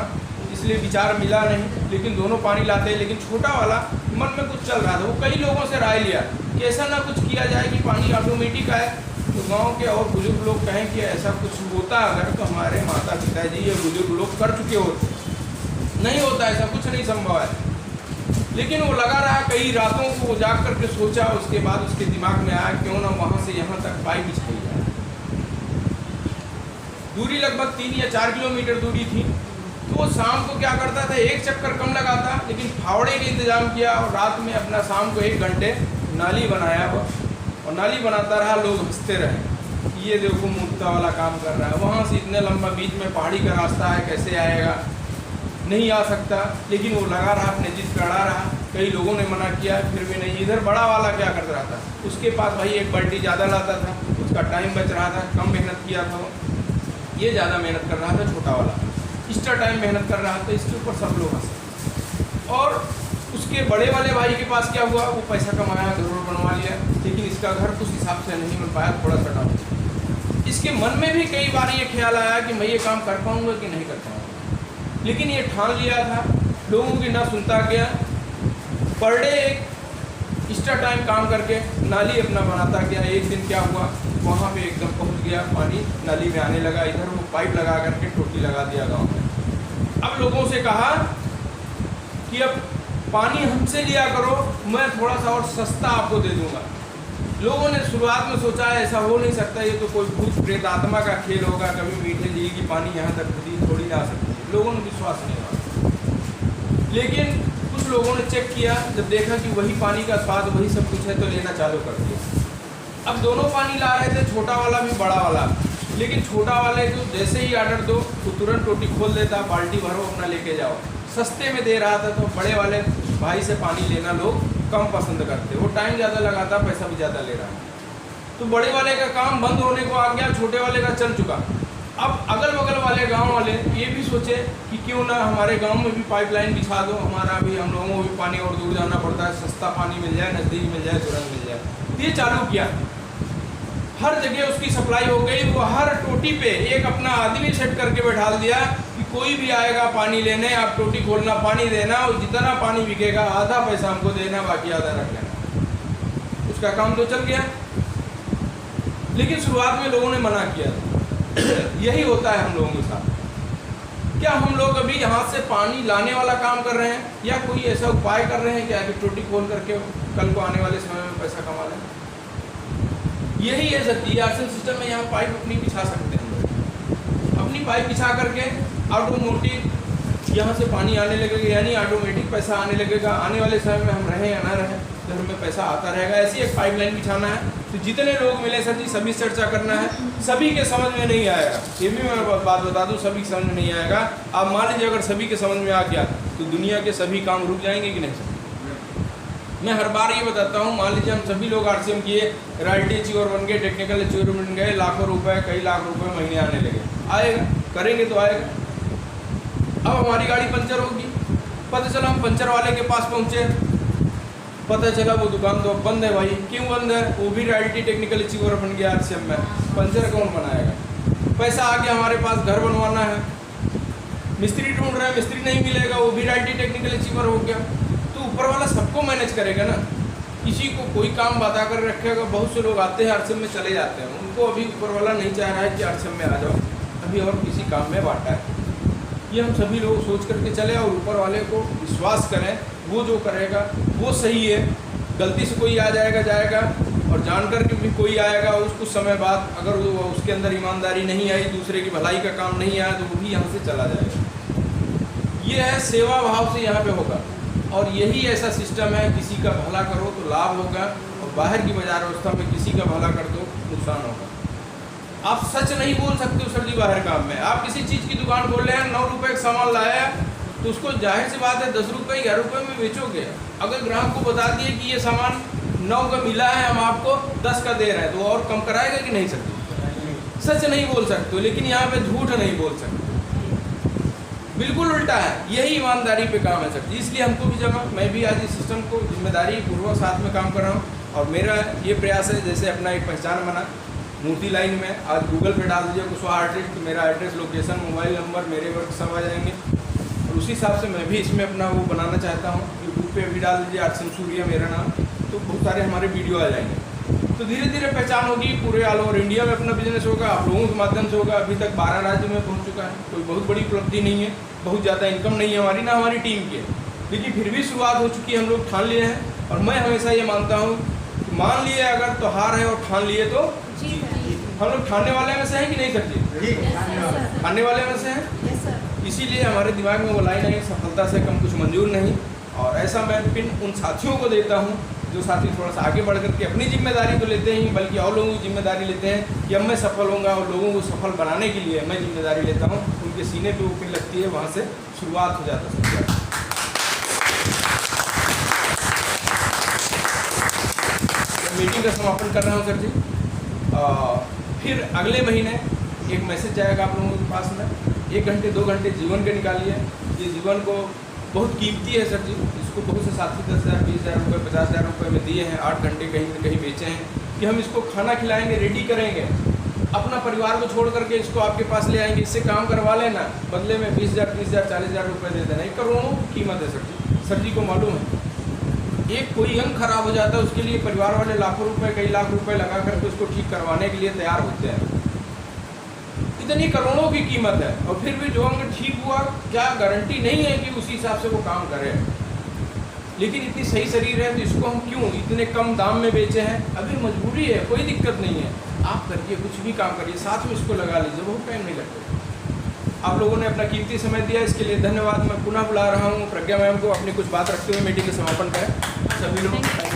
[SPEAKER 4] इसलिए विचार मिला नहीं, लेकिन दोनों पानी लाते। लेकिन छोटा वाला मन में कुछ चल रहा था, वो कई लोगों से राय लिया कि ऐसा ना कुछ किया जाए कि पानी ऑटोमेटिक आए। तो गांव के और बुजुर्ग लोग कहें कि ऐसा कुछ होता अगर तो हमारे माता पिताजी या बुजुर्ग लोग कर चुके होते। नहीं होता, ऐसा कुछ नहीं संभव है। लेकिन वो लगा रहा, कई रातों को वो जाग करके सोचा, उसके बाद उसके दिमाग में आया क्यों ना वहाँ से यहाँ तक पाइप बिछाई जाए। दूरी लगभग 3 या 4 किलोमीटर दूरी थी। तो वो शाम को क्या करता था, एक चक्कर कम लगाता, लेकिन फावड़े का इंतजाम किया और रात में अपना शाम को 1 घंटे नाली बनाया वो, और नाली बनाता रहा। लोग हंसते रहे, ये देखो मूर्खता वाला काम कर रहा है, वहाँ से इतने लंबा बीच में पहाड़ी का रास्ता है, कैसे आएगा, नहीं आ सकता। लेकिन वो लगा रहा, अपने जिद पे अड़ा रहा। कई लोगों ने मना किया, फिर भी नहीं। इधर बड़ा वाला क्या कर रहा था, उसके पास भाई एक बाल्टी ज़्यादा लाता था, उसका टाइम बच रहा था, कम मेहनत किया था वो। ये ज़्यादा मेहनत कर रहा था, छोटा वाला एक्स्ट्रा टाइम मेहनत कर रहा था। इसके ऊपर सब लोग हंसे। और उसके बड़े वाले भाई के पास क्या हुआ, वो पैसा कमाया, घर बनवा लिया, लेकिन इसका घर उस हिसाब से नहीं बन पाया, थोड़ा सा डाउन। इसके मन में भी कई बार ये ख्याल आया कि मैं ये काम कर पाऊँगा कि नहीं कर पाऊँगा। लेकिन ये ठान लिया था, लोगों की ना सुनता गया। पर डे एक एक्स्ट्रा टाइम काम करके नाली अपना बनाता गया। एक दिन क्या हुआ, वहाँ पे एकदम पहुँच गया, पानी नाली में आने लगा। इधर वो पाइप लगा करके टोटी लगा दिया गाँव में। अब लोगों से कहा कि अब पानी हमसे लिया करो, मैं थोड़ा सा और सस्ता आपको दे दूँगा। लोगों ने शुरुआत में सोचा ऐसा हो नहीं सकता, ये तो कोई भूत प्रेत आत्मा का खेल होगा, कभी मीठे झील की पानी यहाँ तक थोड़ी ना आ सकती। लोगों ने विश्वास नहीं हुआ। लेकिन कुछ लोगों ने चेक किया, जब देखा कि वही पानी का स्वाद, वही सब कुछ है, तो लेना चालू कर दिया। अब दोनों पानी ला रहे थे, छोटा वाला भी बड़ा वाला। लेकिन छोटा वाले को जैसे ही आर्डर दो तो तुरंत टोटी खोल देता, बाल्टी भरो अपना लेके जाओ, सस्ते में दे रहा था। तो बड़े वाले भाई से पानी लेना लोग कम पसंद करते, वो टाइम ज़्यादा लगाता, पैसा भी ज़्यादा ले रहा है। तो बड़े वाले का काम बंद होने को आ गया, छोटे वाले का चल चुका। अब अगल बगल वाले गांव वाले ये भी सोचे कि क्यों ना हमारे गांव में भी पाइपलाइन बिछा दो, हमारा भी, हम लोगों को भी पानी और दूर जाना पड़ता है, सस्ता पानी मिल जाए, नज़दीक मिल जाए, तुरंत मिल जाए। ये चालू किया, हर जगह उसकी सप्लाई हो गई। वो हर टोटी पे एक अपना आदमी सेट करके बैठा दिया कि कोई भी आएगा पानी लेने, आप टोटी खोलना, पानी देना, और जितना पानी बिकेगा आधा पैसा हमको देना, बाकी आधा रख लेना। उसका काम तो चल गया। लेकिन शुरुआत में लोगों ने मना किया। यही होता है हम लोगों के साथ। क्या हम लोग अभी यहाँ से पानी लाने वाला काम कर रहे हैं, या कोई ऐसा उपाय कर रहे हैं क्या कि टोटी खोल करके कल को आने वाले समय में पैसा कमा लें? यही है सर, DRCL सिस्टम में यहाँ पाइप अपनी बिछा सकते हैं हम लोग। अपनी पाइप बिछा करके ऑटोमेटिक यहाँ से पानी आने लगेगा, यानी ऑटोमेटिक पैसा आने लगेगा। आने वाले समय में हम रहें या ना रहें, घर में पैसा आता रहेगा। ऐसी एक पाइपलाइन बिछाना है। तो जितने लोग मिले सर जी, सभी से चर्चा करना है। सभी के समझ में नहीं आएगा, ये भी मैं बात बता दूं, सभी के समझ में नहीं आएगा। आप मान लीजिए अगर सभी के समझ में आ गया तो दुनिया के सभी काम रुक जाएंगे कि नहीं सर? मैं हर बार ये बताता हूँ, मान लीजिए हम सभी लोग RCM किए, रॉयल्टी अचीवर बन गए, टेक्निकल अचीवर बन गए, लाखों रुपए, कई लाख रुपए महीने आने लगे। आएगा, करेंगे तो आएगा। अब हमारी गाड़ी पंचर होगी, पता चला हम पंचर वाले के पास पहुँचे, पता चला वो दुकान तो बंद है। भाई क्यों बंद है? वो भी रॉयल्टी टेक्निकल अचीवर बन गया RCM में, पंचर कौन बनाएगा? पैसा आ गया हमारे पास, घर बनवाना है, मिस्त्री ढूंढ रहे हैं, मिस्त्री नहीं मिलेगा, वो भी रॉयल्टी टेक्निकल अचीवर हो गया। तो ऊपर वाला सबको मैनेज करेगा ना, किसी को कोई काम बता कर रखेगा। बहुत से लोग आते हैं RCM में चले जाते हैं, उनको अभी ऊपर वाला नहीं चाह रहा है कि RCM में आ जाओ, अभी और किसी काम में बांटा है। ये हम सभी लोग सोच करके चले और ऊपर वाले को विश्वास करें, वो जो करेगा वो सही है। गलती से कोई आ जाएगा, और जानकर के भी कोई आएगा, उस कुछ समय बाद अगर वो उसके अंदर ईमानदारी नहीं आई, दूसरे की भलाई का काम नहीं आया, तो वो भी यहाँ से चला जाएगा। ये है सेवा भाव से यहाँ पे होगा। और यही ऐसा सिस्टम है, किसी का भला करो तो लाभ होगा, और बाहर की बाजार व्यवस्था में किसी का भला कर दो नुकसान होगा। आप सच नहीं बोल सकते हो सर जी बाहर काम में। आप किसी चीज़ की दुकान खोल रहे हैं, 9 रुपये का सामान लाया, तो उसको जाहिर सी बात है 10 रुपये 11 रुपये में बेचोगे। अगर ग्राहक को बता दिए कि ये सामान 9 का मिला है, हम आपको 10 का दे रहे हैं, तो और कम कराएगा कि नहीं सर? सच नहीं बोल सकते, लेकिन यहाँ पे झूठ नहीं बोल सकते, बिल्कुल उल्टा है। यही ईमानदारी पे काम है सर जी। इसलिए हमको भी जमा, मैं भी आज इस सिस्टम को जिम्मेदारी पूर्वक साथ में काम कर रहा हूँ। और मेरा ये प्रयास है, जैसे अपना एक पहचान बना मूर्ति लाइन में, आज गूगल पे डाल दीजिए कुशवाहा आर्टिस्ट, मेरा एड्रेस, लोकेशन, मोबाइल नंबर, मेरे वर्क सब आ जाएंगे। और उसी हिसाब से मैं भी इसमें अपना वो बनाना चाहता हूँ। यूट्यूब पे भी डाल दीजिए आर्ट्स सूर्या मेरा नाम, तो बहुत सारे हमारे वीडियो आ जाएंगे। तो धीरे धीरे पहचान होगी, पूरे ऑल ओवर इंडिया में अपना बिजनेस होगा, आप लोगों के माध्यम से होगा। अभी तक 12 राज्य में पहुँच चुका है, कोई बहुत बड़ी उपलब्धि नहीं है, बहुत ज़्यादा इनकम नहीं है हमारी, ना हमारी टीम की है, लेकिन फिर भी शुरुआत हो चुकी है, हम लोग ठान लिए हैं। और मैं हमेशा ये मानता हूँ, मान लिए अगर तो हार है, और ठान लिए तो हम लोग ठानने वाले में से हैं कि नहीं सर जी? ठानने वाले में से हैं। इसीलिए हमारे दिमाग में वो लाइन है, सफलता से कम कुछ मंजूर नहीं। और ऐसा मैं पिन उन साथियों को देता हूँ जो साथी थोड़ा सा आगे बढ़ करके अपनी जिम्मेदारी तो लेते ही, बल्कि और लोगों की जिम्मेदारी लेते हैं कि अब मैं सफल होऊंगा, और लोगों को सफल बनाने के लिए मैं जिम्मेदारी लेता हूँ। उनके सीने पे वो पिन लगती है, वहाँ से शुरुआत हो जाता है। मीटिंग का समापन कर रहा हूँ सर जी। फिर अगले महीने एक मैसेज जाएगा आप लोगों के पास में। 1 घंटे 2 घंटे जीवन के निकालिए। ये जीवन को बहुत कीमती है सर जी। इसको बहुत से साथी 10,000 20,000 रुपये 50,000 रुपये में दिए हैं, 8 घंटे कहीं न कहीं बेचे हैं कि हम इसको खाना खिलाएंगे, रेडी करेंगे, अपना परिवार को छोड़ करके इसको आपके पास ले आएंगे, इससे काम करवा लेना, बदले में 20,000 30,000 40,000 रुपये दे देना। 1 करोड़ों की कीमत है सर जी। सर जी को मालूम है, एक कोई अंग खराब हो जाता है, उसके लिए परिवार वाले लाखों रुपए, कई लाख रुपए लगा करके उसको ठीक करवाने के लिए तैयार होते हैं। इतनी करोड़ों की कीमत है, और फिर भी जो अंग ठीक हुआ, क्या गारंटी नहीं है कि उसी हिसाब से वो काम करे। लेकिन इतनी सही शरीर है, तो इसको हम क्यों इतने कम दाम में बेचे हैं? अभी मजबूरी है, कोई दिक्कत नहीं है, आप करिए, कुछ भी काम करिए, साथ में इसको लगा लीजिए, बहुत टाइम नहीं लगता। आप लोगों ने अपना कीमती समय दिया, इसके लिए धन्यवाद। मैं पुनः बुला रहा हूँ प्रज्ञा मैम को अपनी कुछ बात रखते हुए मीटिंग के समापन करें सभी लोग।